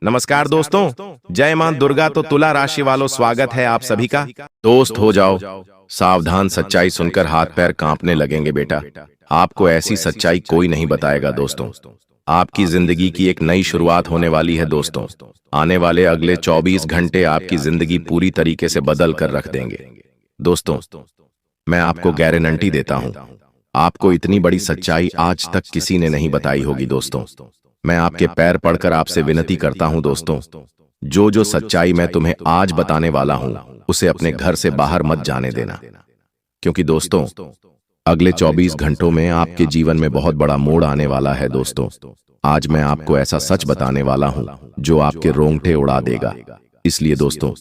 नमस्कार दोस्तों, जय मां दुर्गा। तो तुला राशि वालों, स्वागत है आप सभी का। दोस्त हो जाओ सावधान, सच्चाई सुनकर हाथ पैर कांपने लगेंगे बेटा। आपको ऐसी सच्चाई कोई नहीं बताएगा दोस्तों। आपकी जिंदगी की एक नई शुरुआत होने वाली है दोस्तों। आने वाले अगले 24 घंटे आपकी जिंदगी पूरी तरीके से बदल कर रख देंगे दोस्तों। मैं आपको गारंटी देता हूं, आपको इतनी बड़ी सच्चाई आज तक किसी ने नहीं बताई होगी दोस्तों। मैं आपके पैर पड़कर आपसे विनती करता हूं दोस्तों, जो सच्चाई मैं तुम्हें आज बताने वाला हूं उसे अपने घर से बाहर मत जाने देना, क्योंकि दोस्तों अगले 24 घंटों में आपके जीवन में बहुत बड़ा मोड़ आने वाला है दोस्तों। आज मैं आपको ऐसा सच बताने वाला हूं जो आपके रोंगटे उड़ा देगा। इसलिए दोस्तों,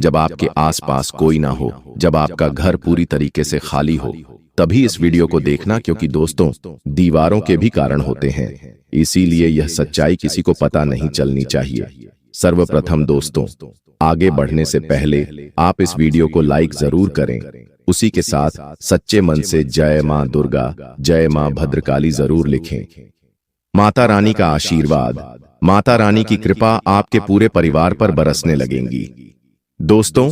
जब आपके आसपास कोई ना हो, जब आपका घर पूरी तरीके से खाली हो, तभी इस वीडियो को देखना, क्योंकि दोस्तों दीवारों के भी कारण होते हैं, इसीलिए यह सच्चाई किसी को पता नहीं चलनी चाहिए। सर्वप्रथम दोस्तों, आगे बढ़ने से पहले आप इस वीडियो को लाइक जरूर करें, उसी के साथ सच्चे मन से जय मां दुर्गा, जय मां भद्रकाली जरूर लिखें। माता रानी का आशीर्वाद, माता रानी की कृपा आपके पूरे परिवार पर बरसने लगेंगी दोस्तों।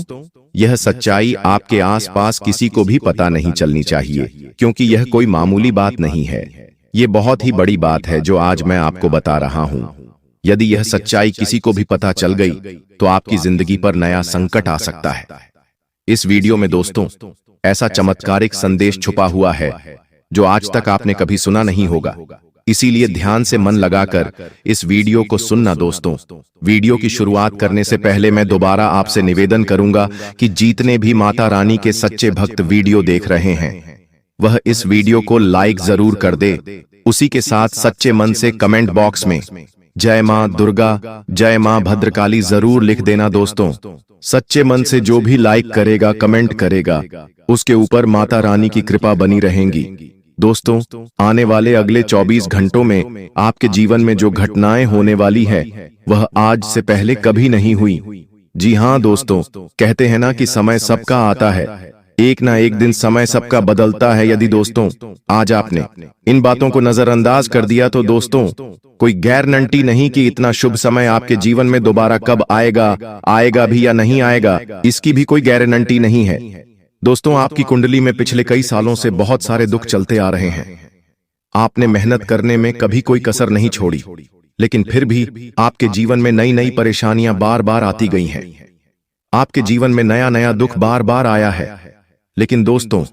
यह सच्चाई आपके आसपास किसी को भी पता नहीं चलनी चाहिए, क्योंकि यह कोई मामूली बात नहीं है। ये बहुत ही बड़ी बात है जो आज मैं आपको बता रहा हूं। यदि यह सच्चाई किसी को भी पता चल गई तो आपकी जिंदगी पर नया संकट आ सकता है। इस वीडियो में दोस्तों ऐसा चमत्कारिक संदेश छुपा हुआ है जो आज तक आपने कभी सुना नहीं होगा, इसीलिए ध्यान से मन लगाकर इस वीडियो को सुनना दोस्तों। वीडियो की शुरुआत करने से पहले मैं दोबारा आपसे निवेदन करूंगा कि जितने भी माता रानी के सच्चे भक्त वीडियो देख रहे हैं वह इस वीडियो को लाइक जरूर कर दे। उसी के साथ सच्चे मन से कमेंट बॉक्स में जय मां दुर्गा, जय मां भद्रकाली जरूर लिख देना दोस्तों। सच्चे मन से जो भी लाइक करेगा, कमेंट करेगा, उसके ऊपर माता रानी की कृपा बनी रहेंगी दोस्तों। आने वाले अगले 24 घंटों में आपके जीवन में जो घटनाएं होने वाली है वह आज से पहले कभी नहीं हुई। जी हाँ दोस्तों, कहते हैं ना कि समय सबका आता है, एक ना एक दिन समय सबका बदलता है। यदि दोस्तों आज आपने इन बातों को नजरअंदाज कर दिया तो दोस्तों कोई गारंटी नहीं कि इतना शुभ समय आपके जीवन में दोबारा कब आएगा भी या नहीं आएगा, इसकी भी कोई गारंटी नहीं है दोस्तों। आपकी कुंडली में पिछले कई सालों से बहुत सारे दुख चलते आ रहे हैं। आपने मेहनत करने में कभी कोई कसर नहीं छोड़ी, लेकिन फिर भी आपके जीवन में नई नई परेशानियां बार बार आती गई हैं। आपके जीवन में नया नया दुख बार बार आया है। लेकिन दोस्तों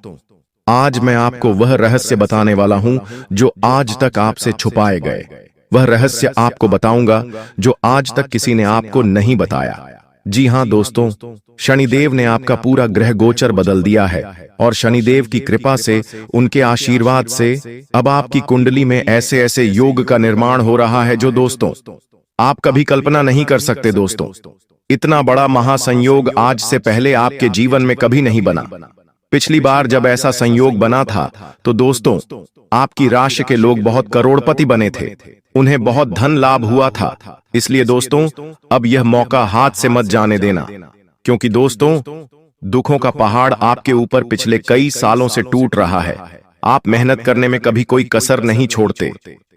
आज मैं आपको वह रहस्य बताने वाला हूं जो आज तक आपसे छुपाए गए। वह रहस्य आपको बताऊंगा जो आज तक किसी ने आपको नहीं बताया। जी हां दोस्तों, शनिदेव ने आपका पूरा ग्रह गोचर बदल दिया है और शनिदेव की कृपा से, उनके आशीर्वाद से अब आपकी कुंडली में ऐसे ऐसे योग का निर्माण हो रहा है जो दोस्तों आप कभी कल्पना नहीं कर सकते दोस्तों। इतना बड़ा महासंयोग आज से पहले आपके जीवन में कभी नहीं बना। पिछली बार जब ऐसा संयोग बना था तो दोस्तों आपकी राशि के लोग बहुत करोड़पति बने थे, उन्हें बहुत धन लाभ हुआ था। इसलिए दोस्तों अब यह मौका हाथ से मत जाने देना, क्योंकि दोस्तों दुखों का पहाड़ आपके ऊपर पिछले कई सालों से टूट रहा है। आप मेहनत करने में कभी कोई कसर नहीं छोड़ते,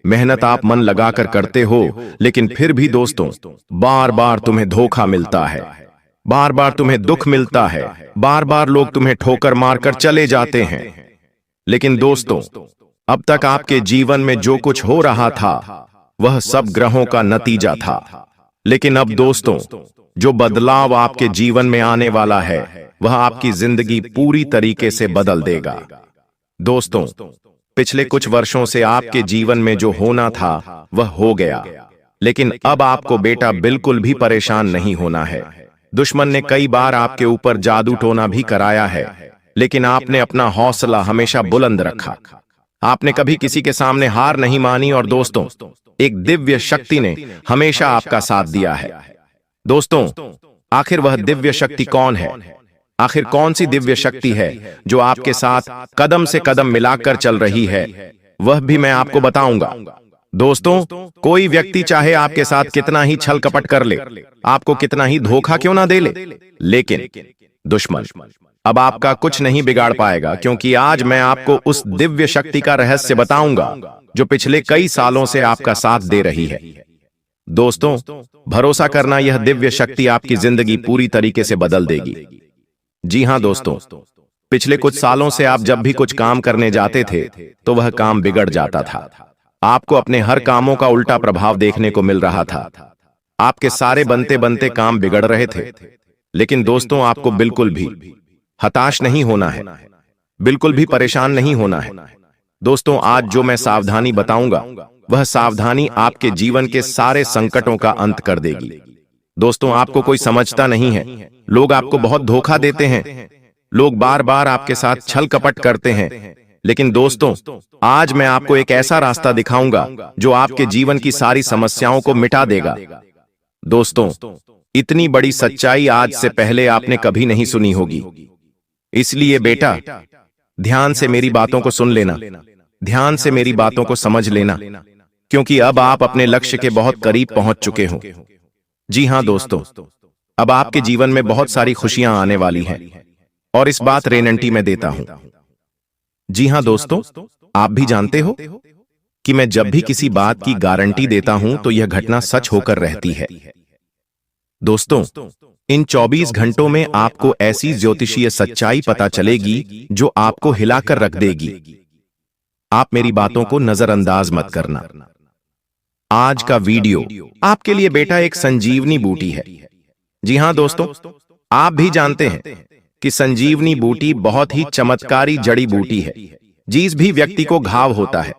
मेहनत आप मन लगाकर करते हो, लेकिन फिर भी दोस्तों बार बार तुम्हें धोखा मिलता है, बार बार तुम्हें दुख मिलता है, बार बार लोग तुम्हें ठोकर मारकर चले जाते हैं। लेकिन दोस्तों अब तक आपके जीवन में जो कुछ हो रहा था वह सब ग्रहों का नतीजा था। लेकिन अब दोस्तों जो बदलाव आपके जीवन में आने वाला है वह आपकी जिंदगी पूरी तरीके से बदल देगा दोस्तों। पिछले कुछ वर्षों से आपके जीवन में जो होना था वह हो गया, लेकिन अब आपको बेटा बिल्कुल भी परेशान नहीं होना है। दुश्मन ने कई बार आपके ऊपर जादू टोना भी कराया है, लेकिन आपने अपना हौसला हमेशा बुलंद रखा। आपने कभी किसी के सामने हार नहीं मानी और दोस्तों एक दिव्य शक्ति ने हमेशा आपका साथ दिया है दोस्तों। आखिर वह दिव्य शक्ति कौन है? आखिर कौन सी दिव्य शक्ति है जो आपके साथ कदम से कदम मिलाकर चल रही है? वह भी मैं आपको बताऊंगा दोस्तों। कोई व्यक्ति चाहे आपके साथ कितना ही छल कपट कर ले, आपको कितना ही धोखा क्यों ना दे ले, लेकिन दुश्मन अब आपका कुछ नहीं बिगाड़ पाएगा, क्योंकि आज मैं आपको उस दिव्य शक्ति का रहस्य बताऊंगा जो पिछले कई सालों से आपका साथ दे रही है। दोस्तों, भरोसा करना यह दिव्य शक्ति आपकी जिंदगी पूरी तरीके से बदल देगी। जी हां दोस्तों, पिछले कुछ सालों से आप जब भी कुछ काम करने जाते थे तो वह काम बिगड़ जाता था। आपको अपने हर कामों का उल्टा प्रभाव देखने को मिल रहा था। आपके सारे बनते बनते काम बिगड़ रहे थे। लेकिन दोस्तों, आपको बिल्कुल भी हताश नहीं होना है, बिल्कुल भी परेशान नहीं होना है। दोस्तों, आज जो मैं सावधानी बताऊंगा वह सावधानी आपके जीवन के सारे संकटों का अंत कर देगी। दोस्तों, आपको कोई समझता नहीं है। लोग आपको बहुत धोखा देते हैं। लोग बार बार आपके साथ छल कपट करते हैं। लेकिन दोस्तों, आज मैं आपको एक ऐसा रास्ता दिखाऊंगा जो आपके जीवन की सारी समस्याओं को मिटा देगा। दोस्तों, इतनी बड़ी सच्चाई आज से पहले आपने कभी नहीं सुनी होगी। इसलिए बेटा, ध्यान से मेरी बातों को सुन लेना, ध्यान से मेरी बातों को समझ लेना, क्योंकि अब आप अपने लक्ष्य के बहुत करीब पहुंच चुके हो। जी हां दोस्तों, अब आपके जीवन में बहुत सारी खुशियां आने वाली हैं और इस बात गारंटी मैं देता हूं। जी हां दोस्तों, आप भी जानते हो कि मैं जब भी किसी बात की गारंटी देता हूं तो यह घटना सच होकर रहती है। दोस्तों, इन 24 घंटों में आपको ऐसी ज्योतिषीय सच्चाई पता चलेगी जो आपको हिलाकर रख देगी। आप मेरी बातों को नजरअंदाज मत करना। आज का वीडियो आपके लिए बेटा एक संजीवनी बूटी है। जी हां दोस्तों, आप भी जानते हैं कि संजीवनी बूटी बहुत ही चमत्कारी जड़ी बूटी है। जिस भी व्यक्ति को घाव होता है,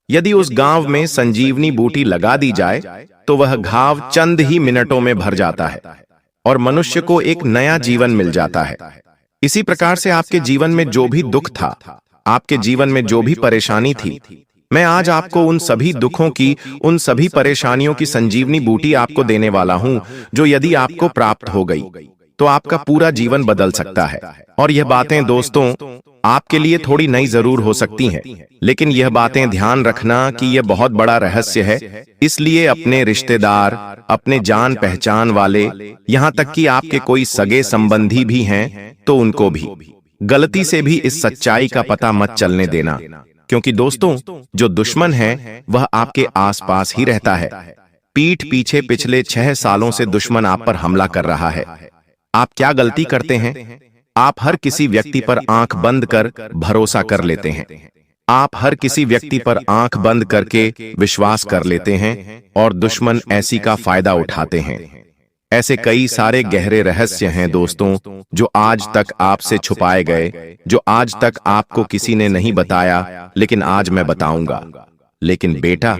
यदि उस घाव में संजीवनी बूटी लगा दी जाए तो वह घाव चंद ही मिनटों में भर जाता है और मनुष्य को एक नया जीवन मिल जाता है। इसी प्रकार से आपके जीवन में जो भी दुख था, आपके जीवन में जो भी परेशानी थी, मैं आज आपको उन सभी दुखों की, उन सभी परेशानियों की संजीवनी बूटी आपको देने वाला हूं, जो यदि आपको प्राप्त हो गई तो आपका पूरा जीवन बदल सकता है। और यह बातें दोस्तों आपके लिए थोड़ी नई जरूर हो सकती हैं, लेकिन यह बातें ध्यान रखना कि यह बहुत बड़ा रहस्य है। इसलिए अपने रिश्तेदार, अपने जान पहचान वाले, यहाँ तक कि आपके कोई सगे संबंधी भी हैं तो उनको भी गलती से भी इस सच्चाई का पता मत चलने देना, क्योंकि दोस्तों, जो दुश्मन है वह आपके आसपास ही रहता है। पीठ पीछे पिछले 6 सालों से दुश्मन आप पर हमला कर रहा है। आप क्या गलती करते हैं? आप हर किसी व्यक्ति पर आंख बंद कर भरोसा कर लेते हैं। आप हर किसी व्यक्ति पर आंख बंद करके विश्वास कर लेते हैं और दुश्मन ऐसी का फायदा उठाते हैं। ऐसे कई सारे गहरे रहस्य हैं दोस्तों, जो आज तक आपसे छुपाए गए, जो आज तक आपको किसी ने नहीं बताया, लेकिन आज मैं बताऊंगा। लेकिन बेटा,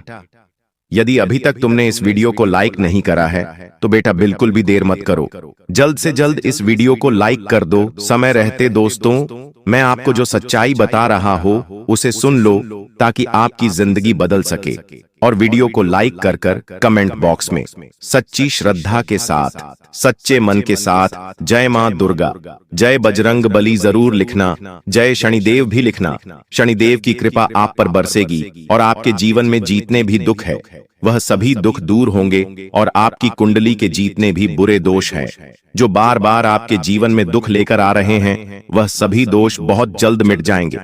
यदि अभी तक तुमने इस वीडियो को लाइक नहीं करा है तो बेटा बिल्कुल भी देर मत करो, जल्द से जल्द इस वीडियो को लाइक कर दो समय रहते। दोस्तों, मैं आपको जो सच्चाई बता रहा हूं उसे सुन लो ताकि आपकी जिंदगी बदल सके। और वीडियो को लाइक कर कर कमेंट बॉक्स में सच्ची श्रद्धा के साथ, सच्चे मन के साथ जय मां दुर्गा, जय बजरंग बली जरूर लिखना, जय शनिदेव भी लिखना। शनिदेव की कृपा आप पर बरसेगी और आपके जीवन में जितने भी दुख है वह सभी दुख दूर होंगे और आपकी कुंडली के जितने भी बुरे दोष हैं जो बार बार आपके जीवन में दुख लेकर आ रहे हैं, वह सभी दोष बहुत जल्द मिट जाएंगे।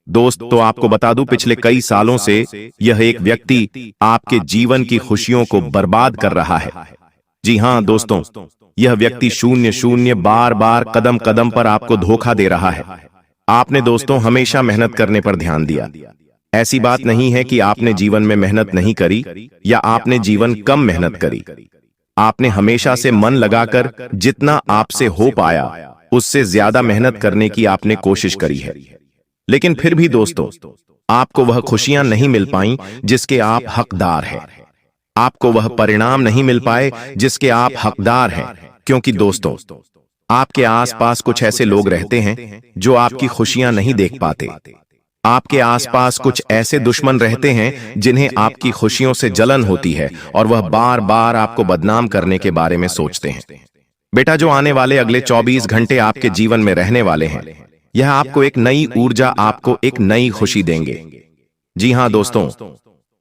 दोस्त, तो आपको बता दूं, पिछले कई सालों से यह एक व्यक्ति आपके जीवन की खुशियों को बर्बाद कर रहा है। जी हां दोस्तों, यह व्यक्ति शून्य शून्य बार बार कदम कदम पर आपको धोखा दे रहा है। आपने दोस्तों हमेशा मेहनत करने पर ध्यान दिया। ऐसी बात नहीं है कि आपने जीवन में मेहनत नहीं करी या आपने जीवन कम मेहनत करी। आपने हमेशा से मन लगाकर जितना आपसे हो पाया उससे ज्यादा मेहनत करने की आपने कोशिश करी है। लेकिन फिर भी दोस्तों, आपको वह खुशियां नहीं मिल पाई जिसके आप हकदार हैं। आपको वह परिणाम नहीं मिल पाए जिसके आप हकदार हैं, क्योंकि दोस्तों, आपके आसपास कुछ ऐसे लोग रहते हैं जो आपकी खुशियां नहीं देख पाते। आपके आसपास कुछ ऐसे दुश्मन रहते हैं जिन्हें आपकी खुशियों से जलन होती है और वह बार बार आपको बदनाम करने के बारे में सोचते हैं। बेटा, जो आने वाले अगले 24 घंटे आपके जीवन में रहने वाले हैं, यह आपको एक नई ऊर्जा, आपको एक नई खुशी देंगे। जी हां दोस्तों,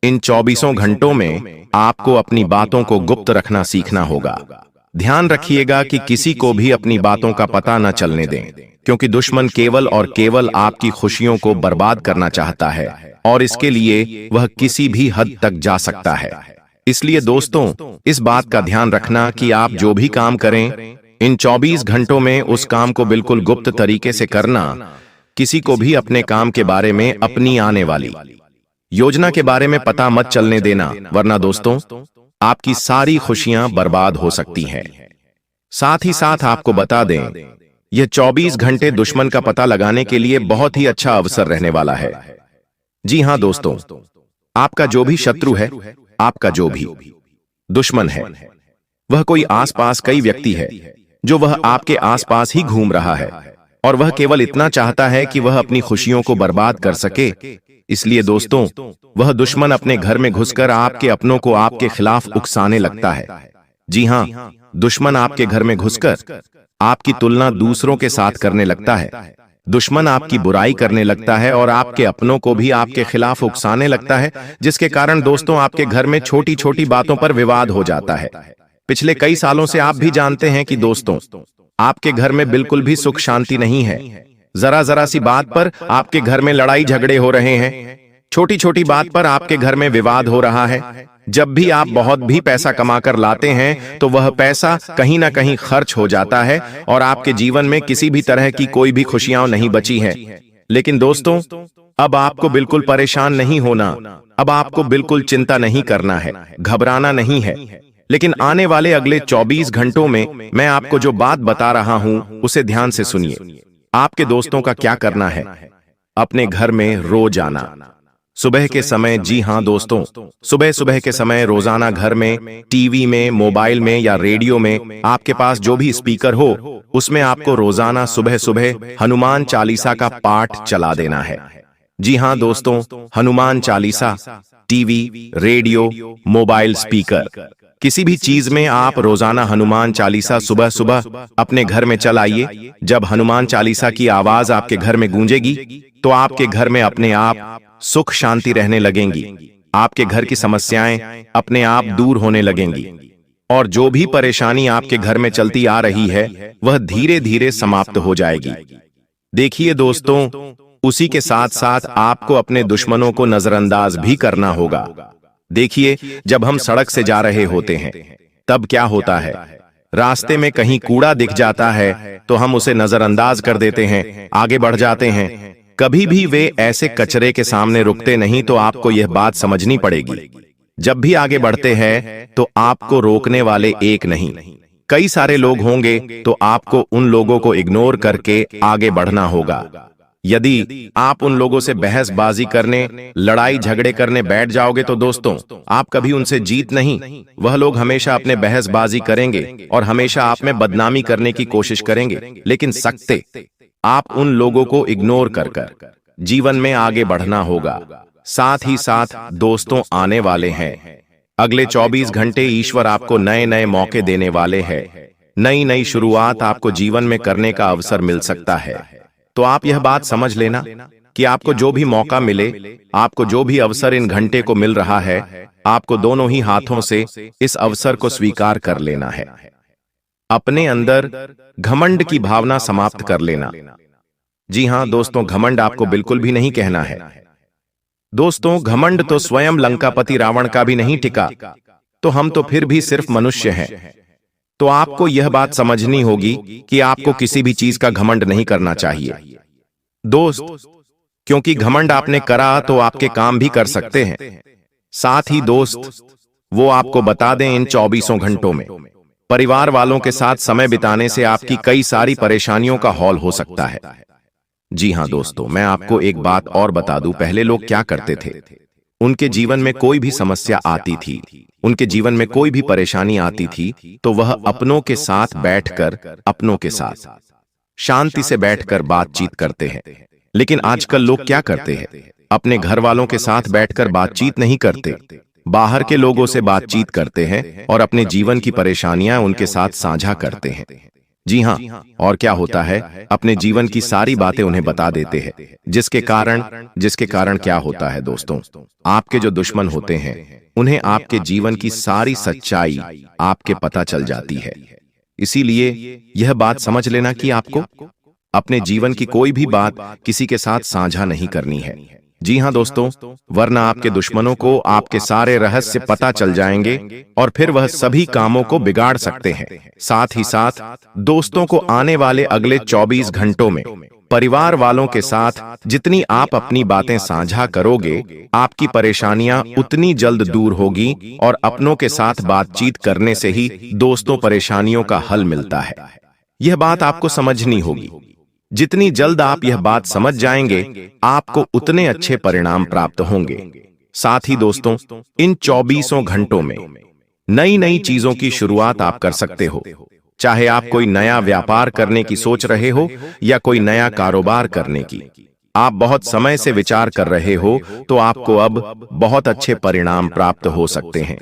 इन 24 घंटों में आपको अपनी बातों को गुप्त रखना सीखना होगा। ध्यान रखिएगा कि किसी को भी अपनी बातों का पता न चलने दें, क्योंकि दुश्मन केवल और केवल आपकी खुशियों को बर्बाद करना चाहता है और इसके लिए वह किसी भी हद तक जा सकता है। इसलिए दोस्तों, इस बात का ध्यान रखना कि आप जो भी काम करें, इन 24 घंटों में उस काम को बिल्कुल गुप्त तरीके से करना। किसी को भी अपने काम के बारे में, अपनी आने वाली योजना के बारे में पता मत चलने देना, वरना दोस्तों आपकी सारी खुशियां बर्बाद हो सकती हैं। साथ ही साथ आपको बता दें, यह 24 घंटे दुश्मन का पता लगाने के लिए बहुत ही अच्छा अवसर रहने वाला है। जी हां दोस्तों, आपका जो भी शत्रु है, आपका जो भी दुश्मन है, वह कोई आसपास कई व्यक्ति है जो वह आपके आसपास ही घूम रहा है, और वह केवल इतना चाहता है कि वह अपनी खुशियों को बर्बाद कर सके। इसलिए दोस्तों, वह दुश्मन अपने घर में घुसकर आपके अपनों को आपके खिलाफ उकसाने लगता है। जी हां, दुश्मन आपके घर में घुसकर आपकी तुलना दूसरों के साथ करने लगता है। दुश्मन आपकी बुराई करने लगता है और आपके अपनों को भी आपके खिलाफ उकसाने लगता है, जिसके कारण दोस्तों आपके घर में छोटी छोटी बातों पर विवाद हो जाता है। पिछले कई सालों से आप भी जानते हैं कि दोस्तों, आपके घर में बिल्कुल भी सुख शांति नहीं है। जरा जरा सी बात पर आपके घर में लड़ाई झगड़े हो रहे हैं। छोटी छोटी बात पर आपके घर में विवाद हो रहा है। जब भी आप बहुत भी पैसा कमाकर लाते हैं तो वह पैसा कहीं ना कहीं खर्च हो जाता है और आपके जीवन में किसी भी तरह की कोई भी खुशियां नहीं बची हैं। लेकिन दोस्तों, अब आपको बिल्कुल परेशान नहीं होना, अब आपको बिल्कुल चिंता नहीं करना है, घबराना नहीं है। लेकिन आने वाले अगले 24 घंटों में मैं आपको जो बात बता रहा हूं उसे ध्यान से सुनिए। आपके दोस्तों का क्या करना है? अपने घर में रोज आना सुबह के समय। जी हां दोस्तों, सुबह सुबह के समय रोजाना घर में, टीवी में, मोबाइल में या रेडियो में, आपके पास जो भी स्पीकर हो उसमें आपको रोजाना सुबह सुबह हनुमान चालीसा का पाठ चला देना है। जी हां दोस्तों, Hanuman Chalisa, TV, radio, mobile, speaker, किसी भी चीज में आप रोजाना हनुमान चालीसा सुबह सुबह अपने घर में चलाइए। जब हनुमान चालीसा की आवाज आपके घर में गूंजेगी तो आपके घर में अपने आप सुख शांति रहने लगेंगी। आपके घर की समस्याएं अपने आप दूर होने लगेंगी और जो भी परेशानी आपके घर में चलती आ रही है वह धीरे धीरे समाप्त हो जाएगी। देखिए दोस्तों, उसी के साथ साथ आपको अपने दुश्मनों को नजरअंदाज भी करना होगा। देखिए, जब हम सड़क से जा रहे होते हैं तब क्या होता है, रास्ते में कहीं कूड़ा दिख जाता है तो हम उसे नजरअंदाज कर देते हैं, आगे बढ़ जाते हैं। कभी भी वे ऐसे कचरे के सामने रुकते नहीं। तो आपको यह बात समझनी पड़ेगी, जब भी आगे बढ़ते हैं तो आपको रोकने वाले एक नहीं, कई सारे लोग होंगे, तो आपको उन लोगों को इग्नोर करके आगे बढ़ना होगा। यदि आप उन लोगों से बहसबाजी करने, लड़ाई झगड़े करने बैठ जाओगे तो दोस्तों आप कभी उनसे जीत नहीं। वह लोग हमेशा अपने बहसबाजी करेंगे और हमेशा आप में बदनामी करने की कोशिश करेंगे। लेकिन सकते आप उन लोगों को इग्नोर कर जीवन में आगे बढ़ना होगा। साथ ही साथ दोस्तों, आने वाले हैं अगले 24 घंटे ईश्वर आपको नए नए मौके देने वाले हैं। नई नई शुरुआत आपको जीवन में करने का अवसर मिल सकता है। तो आप यह बात समझ लेना कि आपको जो भी मौका मिले, आपको जो भी अवसर इन घंटे को मिल रहा है, आपको दोनों ही हाथों से इस अवसर को स्वीकार कर लेना है। अपने अंदर घमंड की भावना समाप्त कर लेना। जी हां दोस्तों, घमंड आपको बिल्कुल भी नहीं कहना है। दोस्तों, घमंड तो स्वयं लंकापति रावण का भी नहीं टिका, तो हम तो फिर भी सिर्फ मनुष्य हैं। तो आपको यह बात समझनी होगी कि आपको किसी भी चीज का घमंड नहीं करना चाहिए दोस्त, क्योंकि घमंड आपने करा तो आपके काम भी कर सकते हैं। साथ ही दोस्त, वो आपको बता दें, इन 24 घंटों में परिवार वालों के साथ समय बिताने से आपकी कई सारी परेशानियों का हौल हो सकता है। जी हां दोस्तों, मैं आपको एक बात और बता दूं, पहले लोग क्या करते थे, उनके जीवन में कोई भी समस्या आती थी, उनके जीवन में कोई भी परेशानी आती थी, तो वह अपनों के साथ बैठकर, अपनों के साथ शांति से बैठकर बातचीत करते हैं। लेकिन आजकल लोग क्या करते हैं, अपने घर वालों के साथ बैठकर बातचीत नहीं करते, बाहर के लोगों से बातचीत करते हैं और अपने जीवन की परेशानियां उनके साथ साझा करते हैं। जी हां, और क्या होता है, अपने जीवन की सारी बातें उन्हें बता देते हैं, जिसके कारण क्या होता है दोस्तों, आपके जो दुश्मन होते हैं उन्हें आपके जीवन की सारी सच्चाई आपके पता चल जाती है। इसीलिए यह बात समझ लेना कि आपको अपने जीवन की कोई भी बात किसी के साथ साझा नहीं करनी है। जी हाँ दोस्तों, वरना आपके दुश्मनों को आपके सारे रहस्य पता चल जाएंगे और फिर वह सभी कामों को बिगाड़ सकते हैं। साथ ही साथ दोस्तों को आने वाले अगले 24 घंटों में परिवार वालों के साथ जितनी आप अपनी बातें साझा करोगे, आपकी परेशानियां उतनी जल्द दूर होगी और अपनों के साथ बातचीत करने से ही दोस्तों परेशानियों का हल मिलता है। यह बात आपको समझनी होगी। जितनी जल्द आप यह बात समझ जाएंगे, आपको उतने अच्छे परिणाम प्राप्त होंगे। साथ ही दोस्तों, इन 24 घंटों में नई नई चीजों की शुरुआत आप कर सकते हो। चाहे आप कोई नया व्यापार करने की सोच रहे हो या कोई नया कारोबार करने की, आप बहुत समय से विचार कर रहे हो, तो आपको अब बहुत अच्छे परिणाम प्राप्त हो सकते हैं।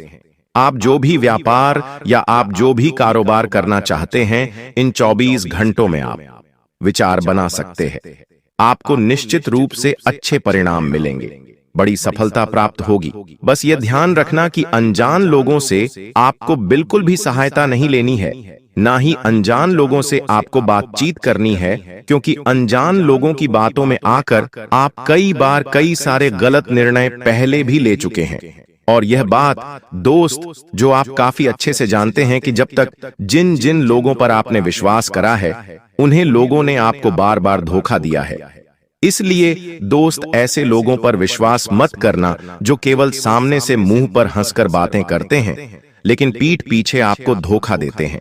आप जो भी व्यापार या आप जो भी कारोबार करना चाहते हैं, इन 24 घंटों में आप विचार बना सकते हैं। आपको निश्चित रूप से अच्छे परिणाम मिलेंगे, बड़ी सफलता प्राप्त होगी। बस यह ध्यान रखना कि अनजान लोगों से आपको बिल्कुल भी सहायता नहीं लेनी है, ना ही अनजान लोगों से आपको बातचीत करनी है, क्योंकि अनजान लोगों की बातों में आकर आप कई बार कई सारे गलत निर्णय पहले भी ले चुके हैं। और यह बात दोस्त, जो आप काफी अच्छे से जानते हैं कि जब तक जिन जिन लोगों पर आपने विश्वास करा है, उन्हें लोगों ने आपको बार बार धोखा दिया है। इसलिए दोस्त, ऐसे लोगों पर विश्वास मत करना जो केवल सामने से मुंह पर हंसकर बातें करते हैं, लेकिन पीठ पीछे आपको धोखा देते हैं।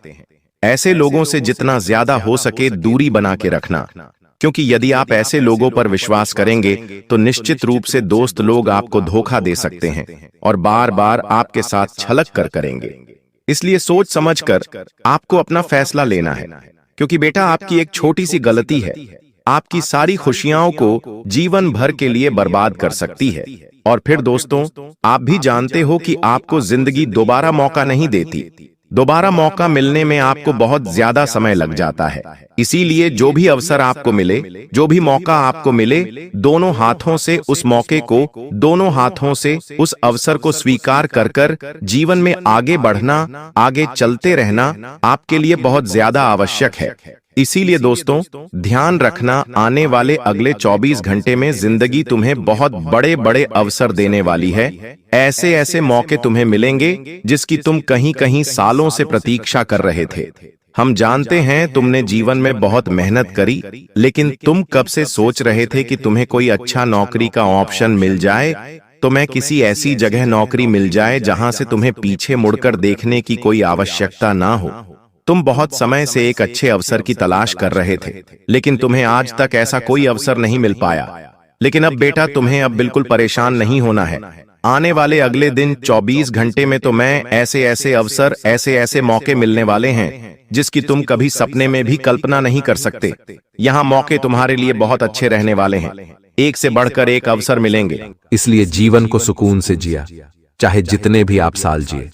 ऐसे लोगों से जितना ज्यादा हो सके दूरी बना के रखना, क्योंकि यदि आप ऐसे लोगों पर विश्वास करेंगे तो निश्चित रूप से दोस्त लोग आपको धोखा दे सकते हैं और बार बार आपके साथ छलक कर करेंगे। इसलिए सोच समझकर आपको अपना फैसला लेना है, क्योंकि बेटा, आपकी एक छोटी सी गलती है आपकी सारी खुशियों को जीवन भर के लिए बर्बाद कर सकती है। और फिर दोस्तों, आप भी जानते हो कि आपको जिंदगी दोबारा मौका नहीं देती। दोबारा मौका मिलने में आपको बहुत ज्यादा समय लग जाता है। इसीलिए जो भी अवसर आपको मिले, जो भी मौका आपको मिले, दोनों हाथों से उस मौके को, दोनों हाथों से उस अवसर को स्वीकार कर कर जीवन में आगे बढ़ना, आगे चलते रहना आपके लिए बहुत ज्यादा आवश्यक है। इसीलिए दोस्तों, ध्यान रखना, आने वाले अगले 24 घंटे में जिंदगी तुम्हें बहुत बड़े बड़े अवसर देने वाली है। ऐसे ऐसे मौके तुम्हें मिलेंगे जिसकी तुम कहीं कहीं सालों से प्रतीक्षा कर रहे थे। हम जानते हैं तुमने जीवन में बहुत मेहनत करी, लेकिन तुम कब से सोच रहे थे कि तुम्हें कोई अच्छा नौकरी का ऑप्शन मिल जाए, तुम्हें किसी ऐसी जगह नौकरी मिल जाए जहां से तुम्हें पीछे मुड़कर देखने की कोई आवश्यकता ना हो। तुम बहुत समय से एक अच्छे अवसर की तलाश कर रहे थे, लेकिन तुम्हें आज तक ऐसा कोई अवसर नहीं मिल पाया। लेकिन अब बेटा, तुम्हें अब बिल्कुल परेशान नहीं होना है। आने वाले अगले दिन 24 घंटे में तो मैं ऐसे ऐसे अवसर, ऐसे ऐसे मौके मिलने वाले हैं जिसकी तुम कभी सपने में भी कल्पना नहीं कर सकते। यहाँ मौके तुम्हारे लिए बहुत अच्छे रहने वाले हैं, एक से बढ़कर एक अवसर मिलेंगे। इसलिए जीवन को सुकून से जिया, चाहे जितने भी आप साल जिए।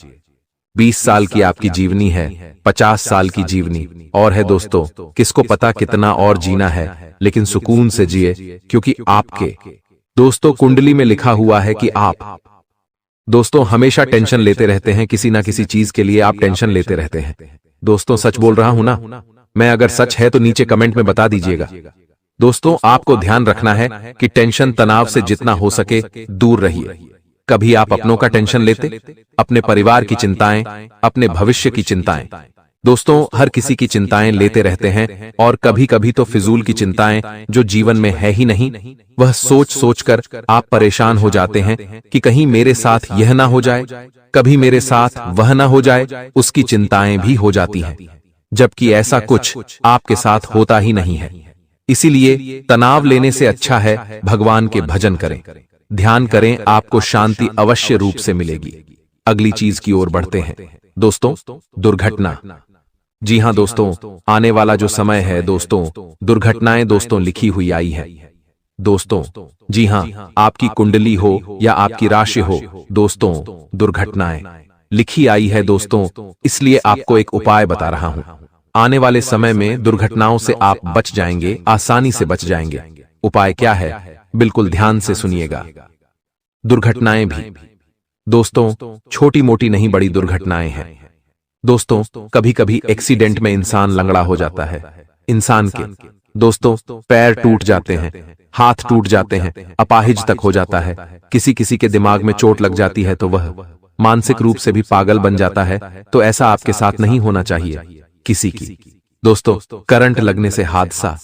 20 साल की आपकी जीवनी है, 50 साल की जीवनी और है दोस्तों, किसको पता कितना और जीना है, लेकिन सुकून से जिए, क्योंकि आपके दोस्तों कुंडली में लिखा हुआ है कि आप दोस्तों हमेशा टेंशन लेते रहते हैं, किसी ना किसी चीज के लिए आप टेंशन लेते रहते हैं। दोस्तों, सच बोल रहा हूं ना मैं? अगर सच है तो नीचे कमेंट में बता दीजिएगा। दोस्तों, आपको ध्यान रखना है कि टेंशन, तनाव से जितना हो सके दूर रहिए। कभी आप अपनों का टेंशन लेते, अपने परिवार की चिंताएं, अपने भविष्य की चिंताएं। दोस्तों, हर किसी की चिंताएं लेते रहते हैं, और कभी कभी तो फिजूल की चिंताएं जो जीवन में है ही नहीं, वह सोच सोच कर आप परेशान हो जाते हैं कि कहीं मेरे साथ यह ना हो जाए, कभी मेरे साथ वह ना हो जाए, उसकी चिंताएं भी हो जाती हैं, जबकि ऐसा कुछ आपके साथ होता ही नहीं है। इसीलिए तनाव लेने से अच्छा है भगवान के भजन करें, ध्यान करें, आपको शांति अवश्य रूप से मिलेगी। अगली चीज की ओर बढ़ते हैं दोस्तों, दुर्घटना। जी हां दोस्तों, आने वाला जो समय है दोस्तों, दुर्घटनाएं दोस्तों लिखी हुई आई है दोस्तों। जी हां, आपकी कुंडली हो या आपकी राशि हो दोस्तों, दुर्घटनाएं लिखी आई है दोस्तों। इसलिए आपको एक उपाय बता रहा हूं। आने वाले समय में दुर्घटनाओं से आप बच जाएंगे, आसानी से बच जाएंगे। उपाय क्या है, बिल्कुल ध्यान से सुनिएगा। दुर्घटनाएं भी दोस्तों छोटी मोटी नहीं, बड़ी दुर्घटनाएं हैं दोस्तों। कभी कभी एक्सीडेंट में इंसान लंगड़ा हो जाता है, इंसान के दोस्तों, पैर टूट जाते हैं, हाथ टूट जाते हैं, अपाहिज तक हो जाता है, किसी किसी के दिमाग में चोट लग जाती है तो वह मानसिक रूप से भी पागल बन जाता है। तो ऐसा आपके साथ नहीं होना चाहिए किसी की। दोस्तों, करंट लगने से हादसा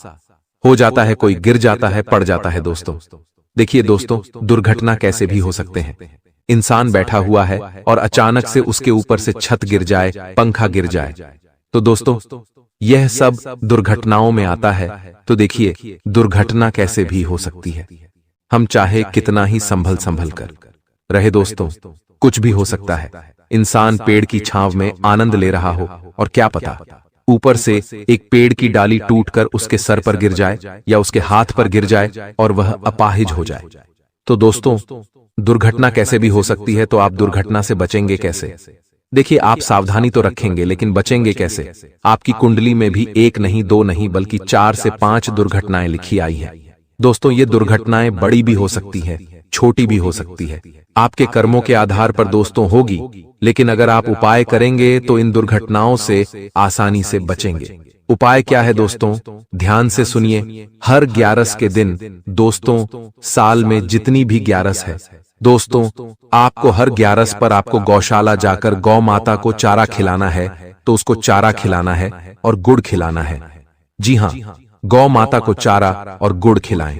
हो जाता है, कोई गिर जाता है, पड़ जाता है। दोस्तों देखिए दोस्तों, दुर्घटना कैसे भी हो सकते हैं। इंसान बैठा हुआ है और अचानक से उसके ऊपर से छत गिर जाए, पंखा गिर जाए, तो दोस्तों यह सब दुर्घटनाओं में आता है। तो देखिए दुर्घटना कैसे भी हो सकती है। हम चाहे कितना ही संभल संभल कर रहे दोस्तों, कुछ भी हो सकता है। इंसान पेड़ की छांव में आनंद ले रहा हो और क्या पता ऊपर से एक पेड़ की डाली टूटकर उसके सर पर गिर जाए या उसके हाथ पर गिर जाए और वह अपाहिज हो जाए। तो दोस्तों दुर्घटना कैसे भी हो सकती है। तो आप दुर्घटना से बचेंगे कैसे? देखिए, आप सावधानी तो रखेंगे लेकिन बचेंगे कैसे? आपकी कुंडली में भी एक नहीं, दो नहीं, बल्कि 4 से 5 दुर्घटनाएं लिखी आई हैं। दोस्तों ये दुर्घटनाएं बड़ी भी हो सकती है, छोटी भी हो सकती है, आपके कर्मों के आधार पर दोस्तों होगी। लेकिन अगर आप उपाय करेंगे तो इन दुर्घटनाओं से आसानी से बचेंगे। उपाय क्या है दोस्तों? ध्यान से सुनिए। हर 11 के दिन दोस्तों, साल में जितनी भी 11 है दोस्तों, आपको हर 11 पर आपको गौशाला जाकर गौ माता को चारा खिलाना है। तो उसको चारा खिलाना है और गुड़ खिलाना है। जी हाँ, गौ माता को चारा और गुड़ खिलाएं।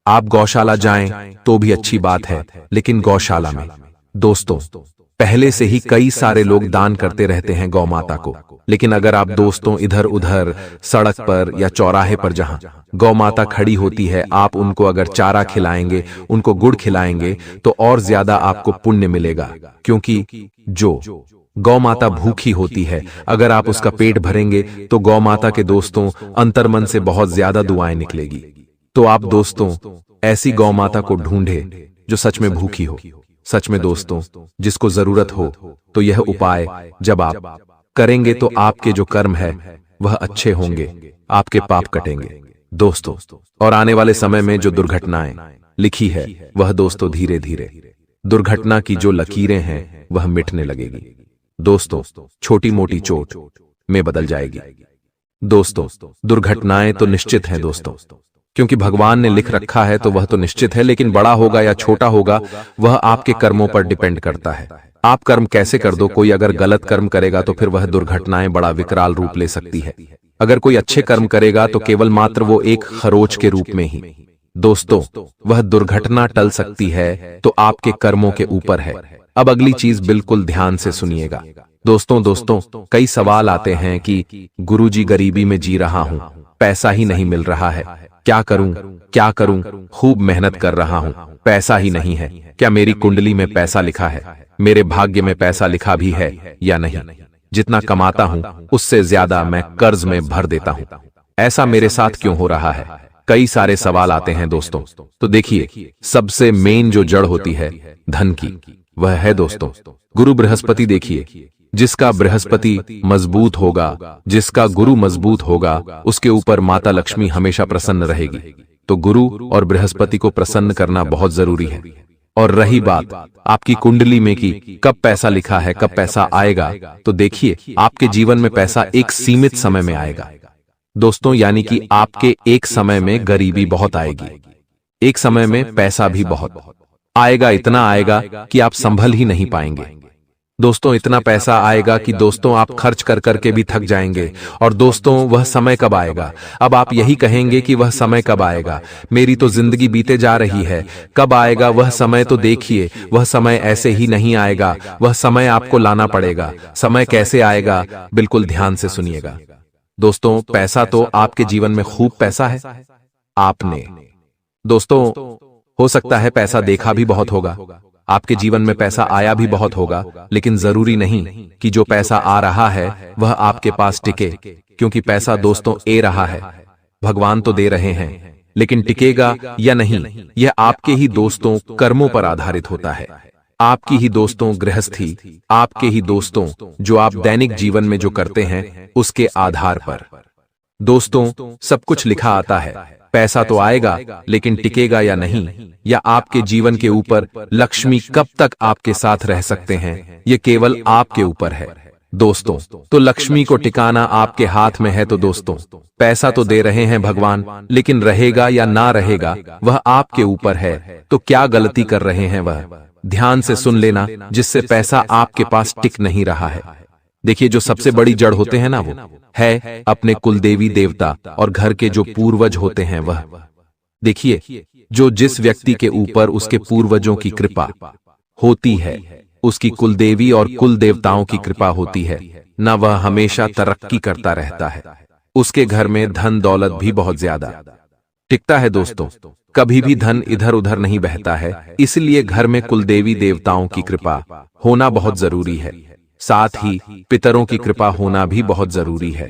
आप गौशाला जाएं तो भी अच्छी बात है, लेकिन गौशाला में दोस्तों पहले से ही कई सारे लोग दान करते रहते हैं गौ माता को। लेकिन अगर आप दोस्तों इधर उधर सड़क पर या चौराहे पर जहां गौ माता खड़ी होती है, आप उनको अगर चारा खिलाएंगे, उनको गुड़ खिलाएंगे तो और ज्यादा आपको पुण्य मिलेगा। क्योंकि जो गौ माता भूखी होती है, अगर आप उसका पेट भरेंगे तो गौ माता के दोस्तों अंतर्मन से बहुत ज्यादा दुआएं निकलेगी। तो आप दोस्तों ऐसी गौ माता को ढूंढे जो सच में भूखी हो, सच में दोस्तों जिसको जरूरत हो। तो यह उपाय जब आप करेंगे तो आपके जो कर्म है वह अच्छे होंगे, आपके पाप कटेंगे दोस्तों। और आने वाले समय में जो दुर्घटनाएं लिखी है वह दोस्तों धीरे धीरे दुर्घटना की जो लकीरें हैं वह मिटने लगेगी दोस्तों, छोटी मोटी चोट में बदल जाएगी दोस्तों। दुर्घटनाएं तो निश्चित हैं दोस्तों, क्योंकि भगवान ने लिख रखा है तो वह तो निश्चित है। लेकिन बड़ा होगा या छोटा होगा वह आपके कर्मों पर डिपेंड करता है। आप कर्म कैसे कर दो, कोई अगर गलत कर्म करेगा तो फिर वह दुर्घटनाएं बड़ा विकराल रूप ले सकती है। अगर कोई अच्छे कर्म करेगा तो केवल मात्र वो एक खरोच के रूप में ही दोस्तों वह दुर्घटना टल सकती है। तो आपके कर्मों के ऊपर है। अब अगली चीज बिल्कुल ध्यान से सुनिएगा दोस्तों कई सवाल आते हैं कि गुरुजी गरीबी में जी रहा हूं, पैसा ही नहीं मिल रहा है, क्या करूं, खूब मेहनत कर रहा हूं, पैसा ही नहीं है। क्या मेरी कुंडली में पैसा लिखा है, मेरे भाग्य में पैसा लिखा भी है या नहीं? जितना कमाता हूं उससे ज्यादा मैं कर्ज में भर देता हूं, ऐसा मेरे साथ क्यों हो रहा है? कई सारे सवाल आते हैं दोस्तों। तो देखिए, सबसे मेन जो जड़ होती है धन की, वह है दोस्तों गुरु बृहस्पति। देखिए, जिसका बृहस्पति मजबूत होगा, जिसका गुरु मजबूत होगा, उसके ऊपर माता लक्ष्मी हमेशा प्रसन्न रहेगी। तो गुरु और बृहस्पति को प्रसन्न करना बहुत जरूरी है। और रही बात आपकी कुंडली में कि कब पैसा लिखा है, कब पैसा आएगा, तो देखिए आपके जीवन में पैसा एक सीमित समय में आएगा दोस्तों। यानी कि आपके एक समय में गरीबी बहुत आएगी, एक समय में पैसा भी बहुत आएगा। इतना आएगा कि आप संभल ही नहीं पाएंगे दोस्तों। इतना पैसा आएगा कि दोस्तों आप खर्च कर करके भी थक जाएंगे। और दोस्तों वह समय कब आएगा? अब आप यही कहेंगे कि वह समय कब आएगा, मेरी तो जिंदगी बीते जा रही है, कब आएगा वह समय? तो देखिए, वह समय ऐसे ही नहीं आएगा, वह समय आपको लाना पड़ेगा। समय कैसे आएगा? बिल्कुल ध्यान से सुनिएगा दोस्तों। पैसा तो आपके जीवन में खूब पैसा है। आपने दोस्तों हो सकता है पैसा देखा भी बहुत होगा, आपके जीवन में पैसा आया भी बहुत होगा, लेकिन जरूरी नहीं कि जो पैसा आ रहा है वह आपके पास टिके। क्योंकि पैसा दोस्तों ए रहा है, भगवान तो दे रहे हैं, लेकिन टिकेगा या नहीं यह आपके ही दोस्तों कर्मों पर आधारित होता है। आपकी ही दोस्तों गृहस्थी, आपके ही दोस्तों जो आप दैनिक जीवन में जो करते हैं उसके आधार पर दोस्तों सब कुछ लिखा आता है। पैसा तो आएगा, लेकिन टिकेगा या नहीं, या आपके जीवन के ऊपर लक्ष्मी कब तक आपके साथ रह सकते हैं, ये केवल आपके ऊपर है। दोस्तों, तो लक्ष्मी को टिकाना आपके हाथ में है। तो दोस्तों, पैसा तो दे रहे हैं भगवान, लेकिन रहेगा या ना रहेगा वह आपके ऊपर है। तो क्या गलती कर रहे हैं वह ध्यान से सुन लेना, जिससे पैसा आपके पास टिक नहीं रहा है। देखिए, जो सबसे बड़ी जड़ होते हैं ना, वो है अपने कुलदेवी देवता और घर के जो पूर्वज होते हैं वह। देखिए, जो जिस व्यक्ति के ऊपर उसके पूर्वजों की कृपा होती है, उसकी कुलदेवी और कुल देवताओं की कृपा होती है ना, वह हमेशा तरक्की करता रहता है। उसके घर में धन दौलत भी बहुत ज्यादा टिकता है। दोस्तों, कभी भी धन इधर उधर नहीं बहता है, इसलिए घर में कुलदेवी देवताओं की कृपा होना बहुत जरूरी है। साथ ही पितरों की कृपा होना भी बहुत जरूरी है।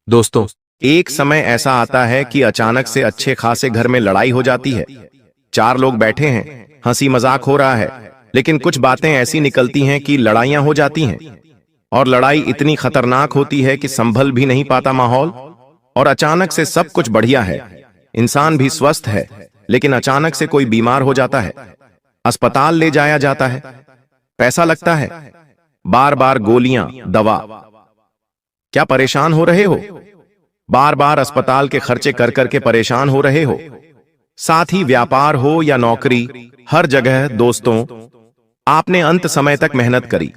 दोस्तों, एक समय ऐसा आता है कि अचानक से अच्छे खासे घर में लड़ाई हो जाती है। 4 लोग बैठे हैं, हंसी मजाक हो रहा है, लेकिन कुछ बातें ऐसी निकलती हैं कि लड़ाइयां हो जाती हैं। और लड़ाई इतनी खतरनाक होती है कि संभल भी नहीं पाता माहौल। और अचानक से सब कुछ बढ़िया है, इंसान भी स्वस्थ है, लेकिन अचानक से कोई बीमार हो जाता है। अस्पताल ले जाया जाता है, पैसा लगता है, बार बार गोलियां, दवा। क्या परेशान हो रहे हो? बार बार अस्पताल के खर्चे कर करके परेशान हो रहे हो? साथ ही व्यापार हो या नौकरी, हर जगह दोस्तों आपने अंत समय तक मेहनत करी,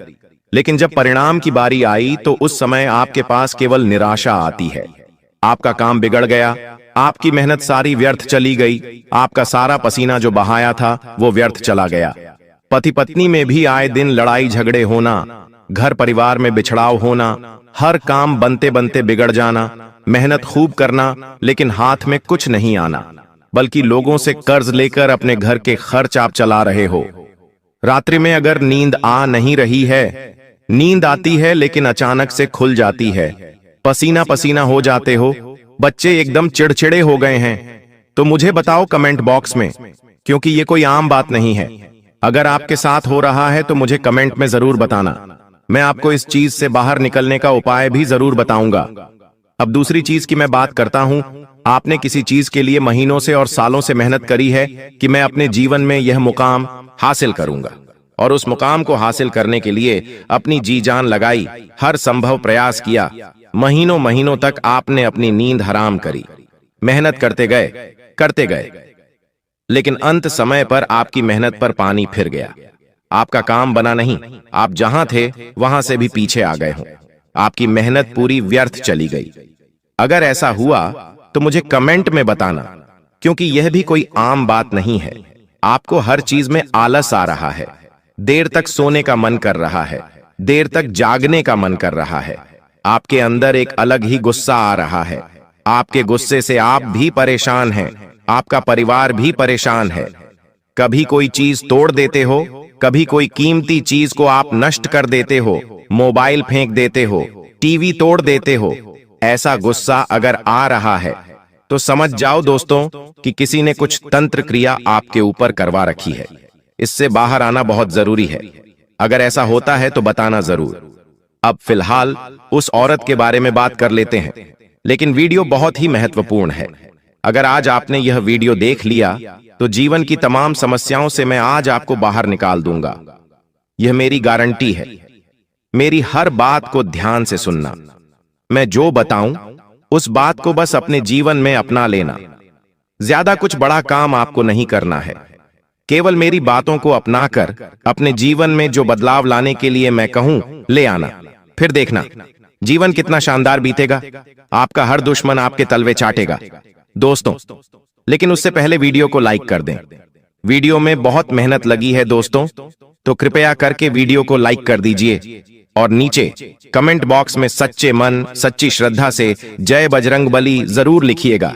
लेकिन जब परिणाम की बारी आई तो उस समय आपके पास केवल निराशा आती है। आपका काम बिगड़ गया, आपकी मेहनत सारी व्यर्थ चली गई, आपका सारा पसीना जो बहाया था वो व्यर्थ चला गया। पति पत्नी में भी आए दिन लड़ाई झगड़े होना, घर परिवार में बिछड़ाव होना, हर काम बनते बनते बिगड़ जाना, मेहनत खूब करना लेकिन हाथ में कुछ नहीं आना, बल्कि लोगों से कर्ज लेकर अपने घर के खर्च आप चला रहे हो। रात्रि में अगर नींद आ नहीं रही है, नींद आती है लेकिन अचानक से खुल जाती है, पसीना पसीना हो जाते हो, बच्चे एकदम चिड़चिड़े हो गए हैं, तो मुझे बताओ कमेंट बॉक्स में, क्योंकि ये कोई आम बात नहीं है। अगर आपके साथ हो रहा है तो मुझे कमेंट में जरूर बताना, मैं आपको इस चीज से बाहर निकलने का उपाय भी जरूर बताऊंगा। अब दूसरी चीज की मैं बात करता हूं। आपने किसी चीज के लिए महीनों से और सालों से मेहनत करी है कि मैं अपने जीवन में यह मुकाम हासिल करूंगा, और उस मुकाम को हासिल करने के लिए अपनी जी जान लगाई, हर संभव प्रयास किया। महीनों महीनों तक आपने अपनी नींद हराम करी, मेहनत करते गए, लेकिन अंत समय पर आपकी मेहनत पर पानी फिर गया। आपका काम बना नहीं, आप जहां थे वहां से भी पीछे आ गए हो, आपकी मेहनत पूरी व्यर्थ चली गई। अगर ऐसा हुआ तो मुझे कमेंट में बताना, क्योंकि यह भी कोई आम बात नहीं है। आपको हर चीज में आलस आ रहा है, देर तक सोने का मन कर रहा है, देर तक जागने का मन कर रहा है, आपके अंदर एक अलग ही गुस्सा आ रहा है। आपके गुस्से से आप भी परेशान हैं, आपका परिवार भी परेशान है। कभी कोई चीज तोड़ देते हो, कभी कोई कीमती चीज को आप नष्ट कर देते हो, मोबाइल फेंक देते हो, टीवी तोड़ देते हो। ऐसा गुस्सा अगर आ रहा है तो समझ जाओ दोस्तों कि किसी ने कुछ तंत्र क्रिया आपके ऊपर करवा रखी है। इससे बाहर आना बहुत जरूरी है। अगर ऐसा होता है तो बताना जरूर। अब फिलहाल उस औरत के बारे में बात कर लेते हैं, लेकिन वीडियो बहुत ही महत्वपूर्ण है। अगर आज आपने यह वीडियो देख लिया तो जीवन की तमाम समस्याओं से मैं आज आपको बाहर निकाल दूंगा। यह मेरी गारंटी है। मेरी हर बात को ध्यान से सुनना। मैं जो बताऊं उस बात को बस अपने जीवन में अपना लेना। ज्यादा कुछ बड़ा काम आपको नहीं करना है, केवल मेरी बातों को अपनाकर अपने जीवन में जो बदलाव लाने के लिए मैं कहूं ले आना। फिर देखना जीवन कितना शानदार बीतेगा। आपका हर दुश्मन आपके तलवे चाटेगा दोस्तों। लेकिन उससे पहले वीडियो को लाइक कर दें। वीडियो में बहुत मेहनत लगी है दोस्तों, तो कृपया करके वीडियो को लाइक कर दीजिए और नीचे कमेंट बॉक्स में सच्चे मन सच्ची श्रद्धा से जय बजरंगबली जरूर लिखिएगा।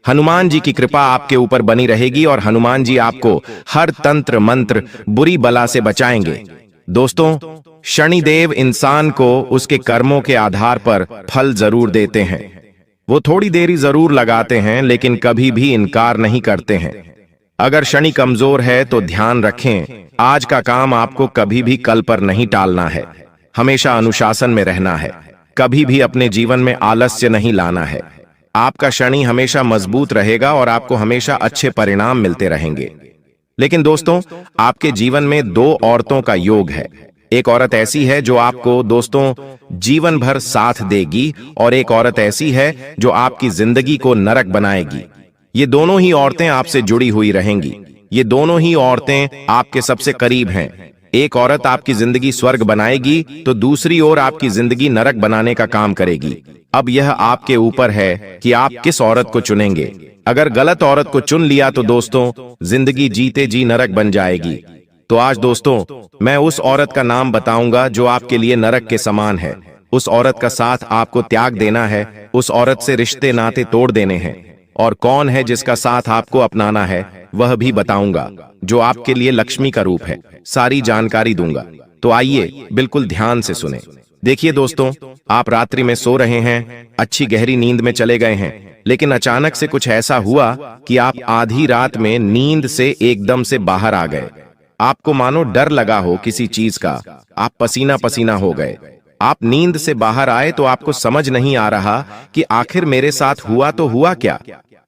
हनुमान जी की कृपा आपके ऊपर बनी रहेगी और हनुमान जी आपको हर तंत्र मंत्र बुरी बला से बचाएंगे। दोस्तों, शनिदेव इंसान को उसके कर्मों के आधार पर फल जरूर देते हैं। वो थोड़ी देरी जरूर लगाते हैं, लेकिन कभी भी इनकार नहीं करते हैं। अगर शनि कमजोर है तो ध्यान रखें, आज का काम आपको कभी भी कल पर नहीं टालना है। हमेशा अनुशासन में रहना है, कभी भी अपने जीवन में आलस्य नहीं लाना है। आपका शनि हमेशा मजबूत रहेगा और आपको हमेशा अच्छे परिणाम मिलते रहेंगे। लेकिन दोस्तों, आपके जीवन में 2 औरतों का योग है। एक औरत ऐसी है जो आपको दोस्तों जीवन भर साथ देगी, और एक औरत ऐसी है जो आपकी जिंदगी को नरक बनाएगी। ये दोनों ही औरतें आपसे जुड़ी हुई रहेंगी। ये दोनों ही औरतें आपके सबसे करीब हैं। एक औरत आपकी जिंदगी स्वर्ग बनाएगी तो दूसरी ओर आपकी जिंदगी नरक बनाने का काम करेगी। अब यह आपके ऊपर है कि आप किस औरत को चुनेंगे। अगर गलत औरत को चुन लिया तो दोस्तों जिंदगी जीते जी नरक बन जाएगी। तो आज दोस्तों मैं उस औरत का नाम बताऊंगा जो आपके लिए नरक के समान है। उस औरत का साथ आपको त्याग देना है, उस औरत से रिश्ते नाते तोड़ देने हैं। और कौन है जिसका साथ आपको अपनाना है वह भी बताऊंगा, जो आपके लिए लक्ष्मी का रूप है। सारी जानकारी दूंगा, तो आइए बिल्कुल ध्यान से सुने। देखिए दोस्तों, आप रात्रि में सो रहे हैं, अच्छी गहरी नींद में चले गए हैं, लेकिन अचानक से कुछ ऐसा हुआ कि आप आधी रात में नींद से एकदम से बाहर आ गए। आपको मानो डर लगा हो किसी चीज का, आप पसीना पसीना हो गए। आप नींद से बाहर आए तो आपको समझ नहीं आ रहा कि आखिर मेरे साथ हुआ तो हुआ क्या।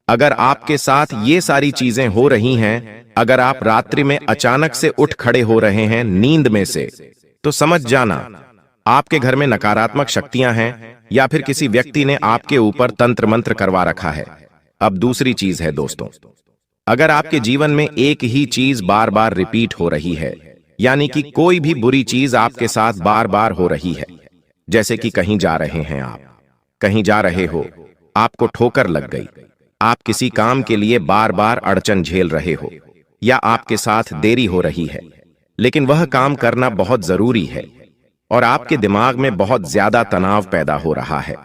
अगर आपके साथ ये सारी चीजें हो रही हैं, अगर आप रात्रि में अचानक से उठ खड़े हो रहे हैं नींद में से, तो समझ जाना आपके घर में नकारात्मक शक्तियां हैं, या फिर किसी व्यक्ति ने आपके ऊपर तंत्र मंत्र करवा रखा है। अब दूसरी चीज है दोस्तों, अगर आपके जीवन में एक ही चीज बार बार रिपीट हो रही है, यानी कि कोई भी बुरी चीज आपके साथ बार बार हो रही है, जैसे कि कहीं जा रहे हैं आप, कहीं जा रहे हो, आपको ठोकर लग गई, आप किसी काम के लिए बार बार अड़चन झेल रहे हो, या आपके साथ देरी हो रही है, लेकिन वह काम करना बहुत जरूरी है और आपके दिमाग में बहुत ज्यादा तनाव पैदा हो रहा है।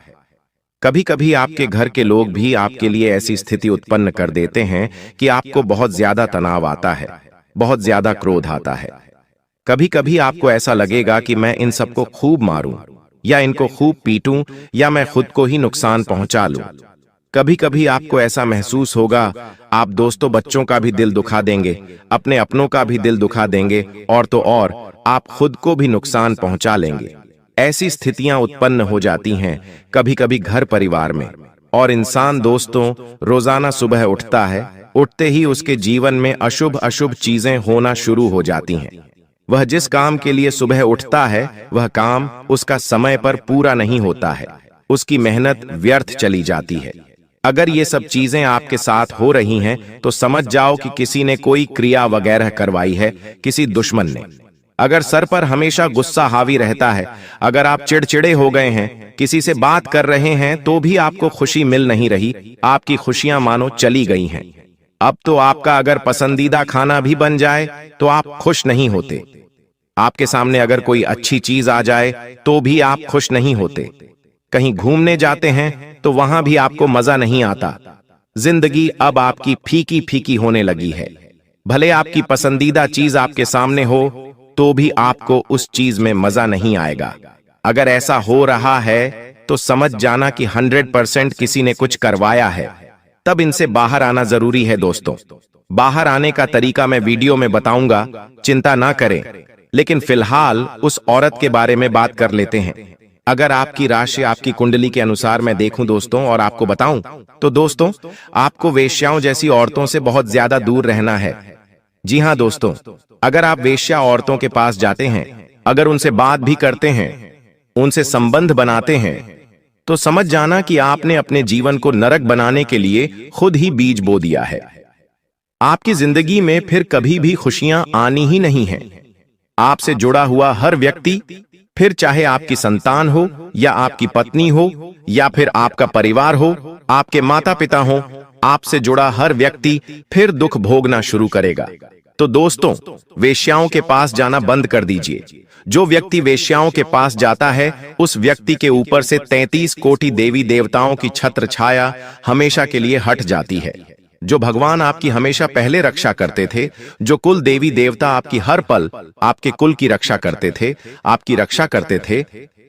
कभी कभी आपके घर के लोग भी आपके लिए ऐसी स्थिति उत्पन्न कर देते हैं कि आपको बहुत ज्यादा तनाव आता है, बहुत ज्यादा क्रोध आता है। कभी कभी आपको ऐसा लगेगा कि मैं इन सबको खूब मारूं, या इनको खूब पीटूं, या मैं खुद को ही नुकसान पहुंचा लूं। कभी कभी आपको ऐसा महसूस होगा आप दोस्तों बच्चों का भी दिल दुखा देंगे, अपने अपनों का भी दिल दुखा देंगे, और तो और आप खुद को भी नुकसान पहुंचा लेंगे। ऐसी स्थितियां उत्पन्न हो जाती हैं कभी कभी घर परिवार में, और इंसान दोस्तों रोजाना सुबह उठता है, उठते ही उसके जीवन में अशुभ अशुभ चीजें होना शुरू हो जाती हैं। वह जिस काम के लिए सुबह उठता है वह काम उसका समय पर पूरा नहीं होता है, उसकी मेहनत व्यर्थ चली जाती है। अगर ये सब चीजें आपके साथ हो रही हैं तो समझ जाओ कि किसी ने कोई क्रिया वगैरह करवाई है, किसी दुश्मन ने। अगर सर पर हमेशा गुस्सा हावी रहता है, अगर आप चिड़चिड़े हो गए हैं, किसी से बात कर रहे हैं तो भी आपको खुशी मिल नहीं रही, आपकी खुशियां मानो चली गई हैं। अब तो आपका अगर पसंदीदा खाना भी बन जाए तो आप खुश नहीं होते। आपके सामने अगर कोई अच्छी चीज आ जाए तो भी आप खुश नहीं होते। कहीं घूमने जाते हैं तो वहां भी आपको मजा नहीं आता। जिंदगी अब आपकी फीकी फीकी होने लगी है। भले आपकी पसंदीदा चीज आपके सामने हो तो भी आपको उस चीज में मजा नहीं आएगा। अगर ऐसा हो रहा है तो समझ जाना कि 100% किसी ने कुछ करवाया है। तब इनसे बाहर आना जरूरी है दोस्तों। बाहर आने का तरीका मैं वीडियो में बताऊंगा, चिंता ना करें। लेकिन फिलहाल उस औरत के बारे में बात कर लेते हैं। अगर आपकी राशि आपकी कुंडली के अनुसार मैं देखूं दोस्तों और आपको बताऊं, तो दोस्तों आपको वेश्याओं जैसी औरतों से बहुत ज्यादा दूर रहना है। जी हां दोस्तों, अगर आप वेश्या औरतों के पास जाते हैं, अगर उनसे बात भी करते हैं, उनसे संबंध बनाते हैं, तो समझ जाना कि आपने अपने जीवन को नरक बनाने के लिए खुद ही बीज बो दिया है। आपकी जिंदगी में फिर कभी भी खुशियां आनी ही नहीं है। आपसे जुड़ा हुआ हर व्यक्ति, फिर चाहे आपकी संतान हो या आपकी पत्नी हो या फिर आपका परिवार हो, आपके माता पिता हो, आपसे जुड़ा हर व्यक्ति फिर दुख भोगना शुरू करेगा। तो दोस्तों वेश्याओं के पास जाना बंद कर दीजिए। जो व्यक्ति वेश्याओं के पास जाता है उस व्यक्ति के ऊपर से 33 कोटि देवी देवताओं की छत्र छाया हमेशा के लिए हट जाती है। जो भगवान आपकी हमेशा पहले रक्षा करते थे, जो कुल देवी देवता आपकी हर पल आपके कुल की रक्षा करते थे, आपकी रक्षा करते थे,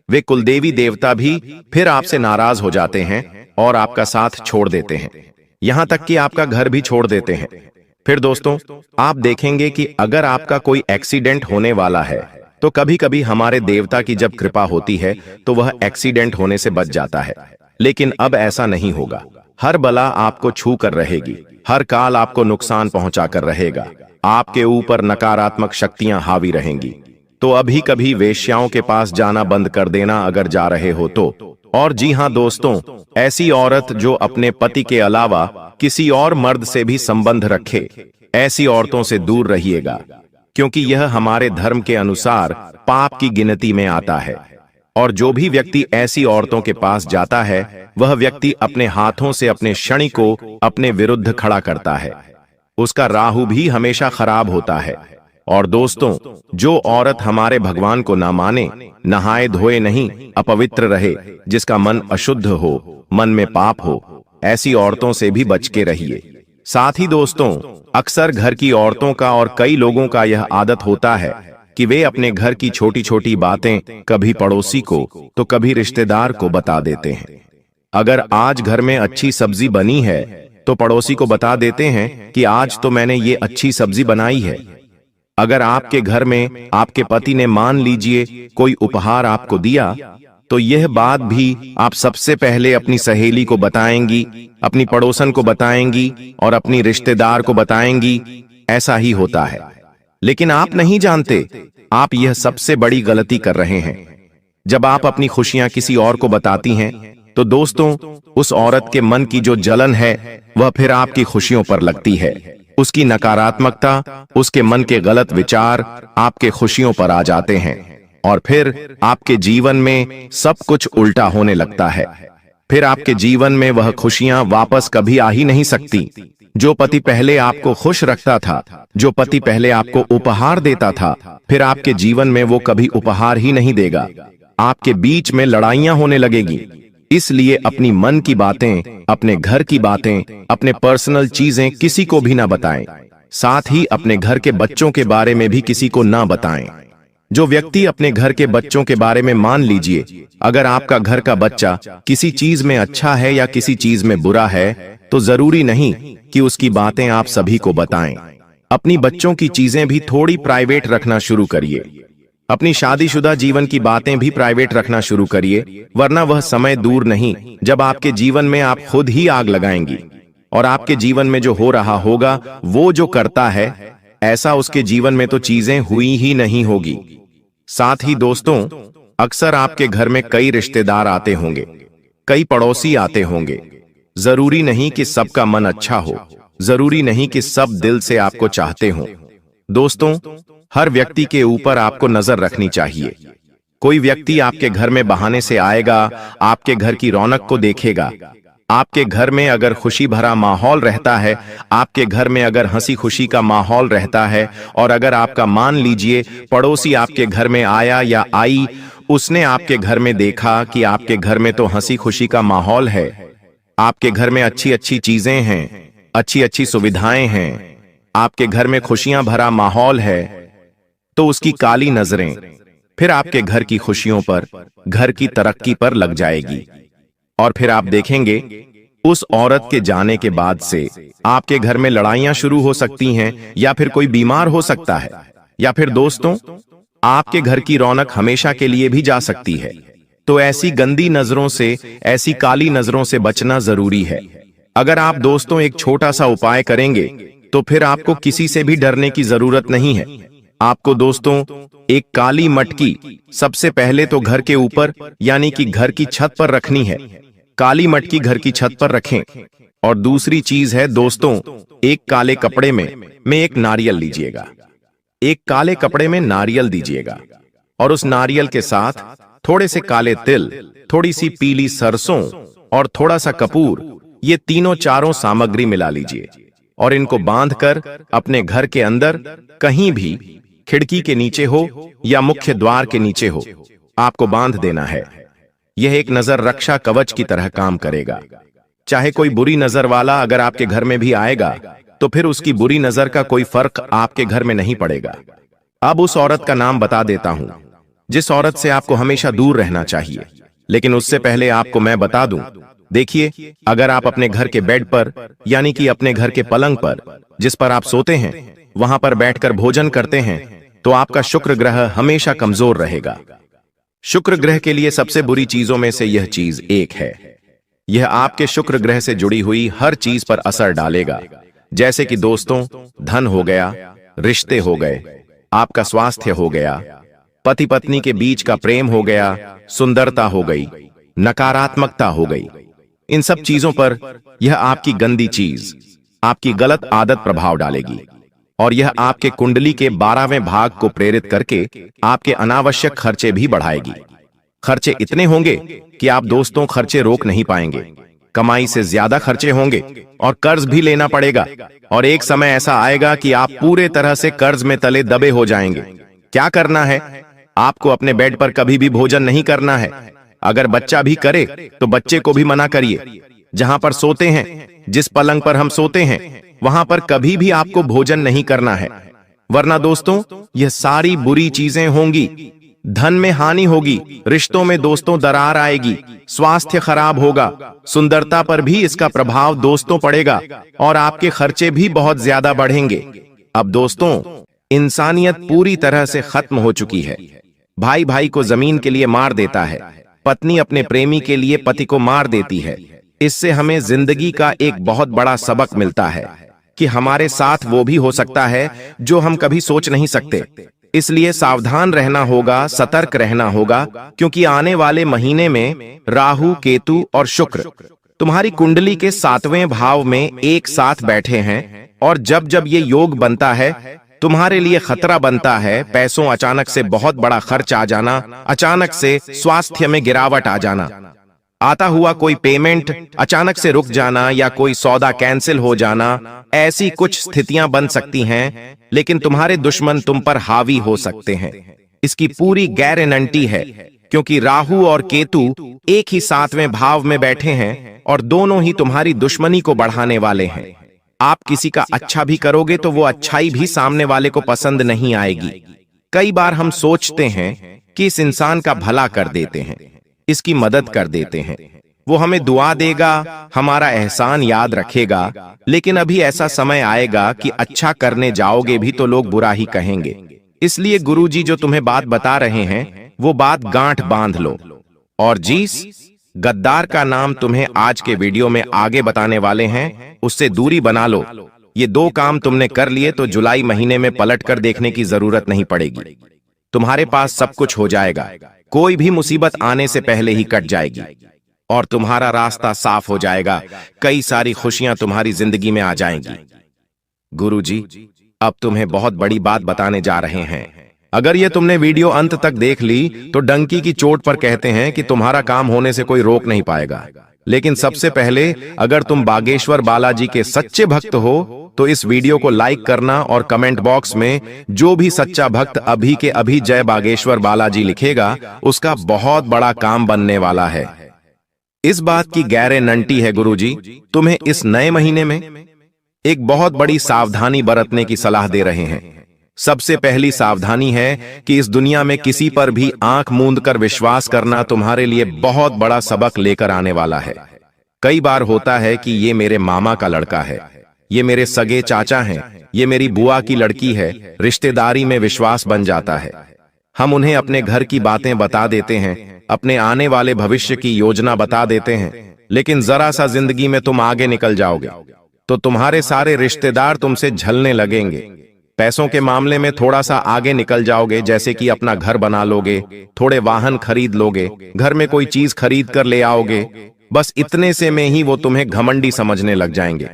वे कुल देवी देवता भी फिर आपसे नाराज हो जाते हैं और आपका साथ छोड़ देते हैं, यहां तक कि आपका घर भी छोड़ देते हैं। फिर दोस्तों आप देखेंगे कि अगर आपका कोई एक्सीडेंट होने वाला है तो कभी कभी हमारे देवता की जब कृपा होती है तो वह एक्सीडेंट होने से बच जाता है। लेकिन अब ऐसा नहीं होगा। हर बला आपको छू कर रहेगी, हर काल आपको नुकसान पहुंचा कर रहेगा, आपके ऊपर नकारात्मक शक्तियां हावी रहेंगी। तो अभी कभी वेश्याओं के पास जाना बंद कर देना अगर जा रहे हो तो। और जी हां दोस्तों, ऐसी औरत जो अपने पति के अलावा किसी और मर्द से भी संबंध रखे, ऐसी औरतों से दूर रहिएगा, क्योंकि यह हमारे धर्म के अनुसार पाप की गिनती में आता है। और जो भी व्यक्ति ऐसी औरतों के पास जाता है, वह व्यक्ति अपने हाथों से अपने शनि को अपने विरुद्ध खड़ा करता है। उसका राहु भी हमेशा खराब होता है। और दोस्तों, जो औरत हमारे भगवान को ना माने, नहाए धोए नहीं, अपवित्र रहे, जिसका मन अशुद्ध हो, मन में पाप हो, ऐसी औरतों से भी बच के रहिए। साथ ही दोस्तों, अक्सर घर की औरतों का और कई लोगों का यह आदत होता है कि वे अपने घर की छोटी छोटी बातें कभी पड़ोसी को तो कभी रिश्तेदार को बता देते हैं। अगर आज घर में अच्छी सब्जी बनी है तो पड़ोसी को बता देते हैं कि आज तो मैंने ये अच्छी सब्जी बनाई है। अगर आपके घर में आपके पति ने मान लीजिए कोई उपहार आपको दिया, तो यह बात भी आप सबसे पहले अपनी सहेली को बताएंगी, अपनी पड़ोसन को बताएंगी और अपनी रिश्तेदार को बताएंगी। ऐसा ही होता है, लेकिन आप नहीं जानते आप यह सबसे बड़ी गलती कर रहे हैं। जब आप अपनी खुशियां किसी और को बताती हैं, तो दोस्तों, उस औरत के मन की जो जलन है वह फिर आपकी खुशियों पर लगती है। उसकी नकारात्मकता, उसके मन के गलत विचार आपके खुशियों पर आ जाते हैं और फिर आपके जीवन में सब कुछ उल्टा होने लगता है। फिर आपके जीवन में वह खुशियां वापस कभी आ ही नहीं सकती। जो पति पहले आपको खुश रखता था, जो पति पहले आपको उपहार देता था, फिर आपके जीवन में वो कभी उपहार ही नहीं देगा। आपके बीच में लड़ाइयां होने लगेगी। इसलिए अपनी मन की बातें, अपने घर की बातें, अपने पर्सनल चीजें किसी को भी ना बताएं। साथ ही अपने घर के बच्चों के बारे में भी किसी को ना बताएं। जो व्यक्ति अपने घर के बच्चों के बारे में, मान लीजिए अगर आपका घर का बच्चा किसी चीज में अच्छा है या किसी चीज में बुरा है, तो जरूरी नहीं कि उसकी बातें आप सभी को बताएं। अपनी बच्चों की चीजें भी थोड़ी प्राइवेट रखना शुरू करिए। अपनी शादीशुदा जीवन की बातें भी प्राइवेट रखना शुरू करिए, वरना वह समय दूर नहीं जब आपके जीवन में आप खुद ही आग लगाएंगी और आपके जीवन में जो हो रहा होगा, वो जो करता है, ऐसा उसके जीवन में तो चीजें हुई ही नहीं होगी। साथ ही दोस्तों, अक्सर आपके घर में कई रिश्तेदार आते होंगे, कई पड़ोसी आते होंगे। जरूरी नहीं कि सबका मन अच्छा हो, जरूरी नहीं कि सब दिल से आपको चाहते हों। दोस्तों, हर व्यक्ति के ऊपर आपको नजर रखनी चाहिए। कोई व्यक्ति आपके घर में बहाने से आएगा, आपके घर की रौनक को देखेगा। आपके घर में अगर खुशी भरा माहौल रहता है, आपके घर में अगर हंसी खुशी का माहौल रहता है, और अगर आपका, मान लीजिए पड़ोसी आपके घर में आया या आई, उसने आपके घर में देखा कि आपके घर में तो हंसी खुशी का माहौल है, आपके घर में अच्छी अच्छी चीजें हैं, अच्छी अच्छी सुविधाएं हैं, आपके घर में खुशियां भरा माहौल है, तो उसकी काली नजरें फिर आपके घर की खुशियों पर, घर की तरक्की पर लग जाएगी। और फिर आप देखेंगे उस औरत के जाने के बाद से आपके घर में लड़ाइयां शुरू हो सकती हैं, या फिर कोई बीमार हो सकता है, या फिर दोस्तों, आपके घर की रौनक हमेशा के लिए भी जा सकती है। तो ऐसी गंदी नजरों से, ऐसी काली नजरों से बचना जरूरी है। अगर आप दोस्तों एक छोटा सा उपाय करेंगे, तो फिर आपको किसी से भी डरने की जरूरत नहीं है। आपको दोस्तों एक काली मटकी सबसे पहले तो घर के ऊपर, यानी कि घर की छत पर रखनी है। काली मटकी घर की छत पर रखें। और दूसरी चीज है दोस्तों, एक काले कपड़े में एक नारियल लीजिएगा। एक काले कपड़े में नारियल दीजिएगा और उस नारियल के साथ थोड़े से काले तिल, थोड़ी सी पीली सरसों और थोड़ा सा कपूर, ये तीनों चारों सामग्री मिला लीजिए और इनको बांधकर अपने घर के अंदर कहीं भी, खिड़की के नीचे हो या मुख्य द्वार के नीचे हो, आपको बांध देना है। यह एक नजर रक्षा कवच की तरह काम करेगा। चाहे कोई बुरी नजर वाला अगर आपके घर में भी आएगा, तो फिर उसकी बुरी नजर का कोई फर्क आपके घर में नहीं पड़ेगा। अब उस औरत का नाम बता देता हूं, जिस औरत से आपको हमेशा दूर रहना चाहिए। लेकिन उससे पहले आपको मैं बता दूं, देखिए, अगर आप अपने घर के बेड पर, यानी कि अपने घर के पलंग पर, जिस पर आप सोते हैं, वहां पर बैठकर भोजन करते हैं, तो आपका शुक्र ग्रह हमेशा कमजोर रहेगा। शुक्र ग्रह के लिए सबसे बुरी चीजों में से यह चीज एक है। यह आपके शुक्र ग्रह से जुड़ी हुई हर चीज पर असर डालेगा, जैसे कि दोस्तों, धन हो गया, रिश्ते हो गए, आपका स्वास्थ्य हो गया, पति पत्नी के बीच का प्रेम हो गया, सुंदरता हो गई, नकारात्मकता हो गई। इन सब चीजों पर यह आपकी गंदी चीज, आपकी गलत आदत प्रभाव डालेगी और यह आपके कुंडली के 12वें भाग को प्रेरित करके आपके अनावश्यक खर्चे भी बढ़ाएगी। खर्चे इतने होंगे कि आप दोस्तों खर्चे रोक नहीं पाएंगे, कमाई से ज्यादा खर्चे होंगे और कर्ज भी लेना पड़ेगा और एक समय ऐसा आएगा कि आप पूरे तरह से कर्ज में तले दबे हो जाएंगे। क्या करना है? आपको अपने बेड पर कभी भी भोजन नहीं करना है। अगर बच्चा भी करे तो बच्चे को भी मना करिए। जहां पर सोते हैं, जिस पलंग पर हम सोते हैं, वहां पर कभी भी आपको भोजन नहीं करना है, वरना दोस्तों यह सारी बुरी चीजें होंगी। धन में हानि होगी, रिश्तों में दोस्तों दरार आएगी, स्वास्थ्य खराब होगा, सुंदरता पर भी इसका प्रभाव दोस्तों पड़ेगा और आपके खर्चे भी बहुत ज्यादा बढ़ेंगे। अब दोस्तों, इंसानियत पूरी तरह से खत्म हो चुकी है। भाई भाई को जमीन के लिए मार देता है, पत्नी अपने प्रेमी के लिए पति को मार देती है। इससे हमें जिंदगी का एक बहुत बड़ा सबक मिलता है कि हमारे साथ वो भी हो सकता है जो हम कभी सोच नहीं सकते। इसलिए सावधान रहना होगा, सतर्क रहना होगा, क्योंकि आने वाले महीने में राहु, केतु और शुक्र तुम्हारी कुंडली के 7वें भाव में एक साथ बैठे हैं और जब जब ये योग बनता है तुम्हारे लिए खतरा बनता है। पैसों अचानक से बहुत बड़ा खर्च आ जाना, अचानक से स्वास्थ्य में गिरावट आ जाना, आता हुआ कोई पेमेंट अचानक से रुक जाना या कोई सौदा कैंसिल हो जाना, ऐसी कुछ स्थितियां बन सकती हैं। लेकिन तुम्हारे दुश्मन तुम पर हावी हो सकते हैं, इसकी पूरी गारंटी है, क्योंकि राहु और केतु एक ही 7वें भाव में बैठे हैं और दोनों ही तुम्हारी दुश्मनी को बढ़ाने वाले हैं। आप किसी का अच्छा भी करोगे तो वो अच्छाई भी सामने वाले को पसंद नहीं आएगी। कई बार हम सोचते हैं कि इस इंसान का भला कर देते हैं, इसकी मदद कर देते हैं, वो हमें दुआ देगा, हमारा एहसान याद रखेगा। लेकिन अभी ऐसा समय आएगा कि अच्छा करने जाओगे भी तो लोग बुरा ही कहेंगे। इसलिए गुरुजी जो तुम्हें बात बता रहे हैं वो बात गांठ बांध लो। और जिस गद्दार का नाम तुम्हें आज के वीडियो में आगे बताने वाले हैं, उससे दूरी बना लो। ये 2 काम तुमने कर लिए तो जुलाई महीने में पलट कर देखने की जरूरत नहीं पड़ेगी। तुम्हारे पास सब कुछ हो जाएगा, कोई भी मुसीबत आने से पहले ही कट जाएगी और तुम्हारा रास्ता साफ हो जाएगा। कई सारी खुशियां तुम्हारी जिंदगी में आ जाएंगी। गुरुजी अब तुम्हें बहुत बड़ी बात बताने जा रहे हैं। अगर ये तुमने वीडियो अंत तक देख ली तो डंकी की चोट पर कहते हैं कि तुम्हारा काम होने से कोई रोक नहीं पाएगा। लेकिन सबसे पहले अगर तुम बागेश्वर बालाजी के सच्चे भक्त हो तो इस वीडियो को लाइक करना और कमेंट बॉक्स में जो भी सच्चा भक्त अभी के अभी जय बागेश्वर बालाजी लिखेगा उसका बहुत बड़ा काम बनने वाला है। इस बात की गारंटी है गुरुजी, तुम्हें इस नए महीने में एक बहुत बड़ी सावधानी बरतने की सलाह दे रहे हैं। सबसे पहली सावधानी है कि इस दुनिया में किसी पर भी आंख मूंद कर विश्वास करना तुम्हारे लिए बहुत बड़ा सबक लेकर आने वाला है। कई बार होता है कि ये मेरे मामा का लड़का है, ये मेरे सगे चाचा हैं, ये मेरी बुआ की लड़की है, रिश्तेदारी में विश्वास बन जाता है। हम उन्हें अपने घर की बातें बता देते हैं, अपने आने वाले भविष्य की योजना बता देते हैं, लेकिन जरा सा जिंदगी में तुम आगे निकल जाओगे तो तुम्हारे सारे रिश्तेदार तुमसे झलने लगेंगे। पैसों के मामले में थोड़ा सा आगे निकल जाओगे, जैसे कि अपना घर बना लोगे, थोड़े वाहन खरीद लोगे, घर में कोई चीज खरीद कर ले आओगे। बस इतने से में ही वो तुम्हें घमंडी समझने लग जाएंगे।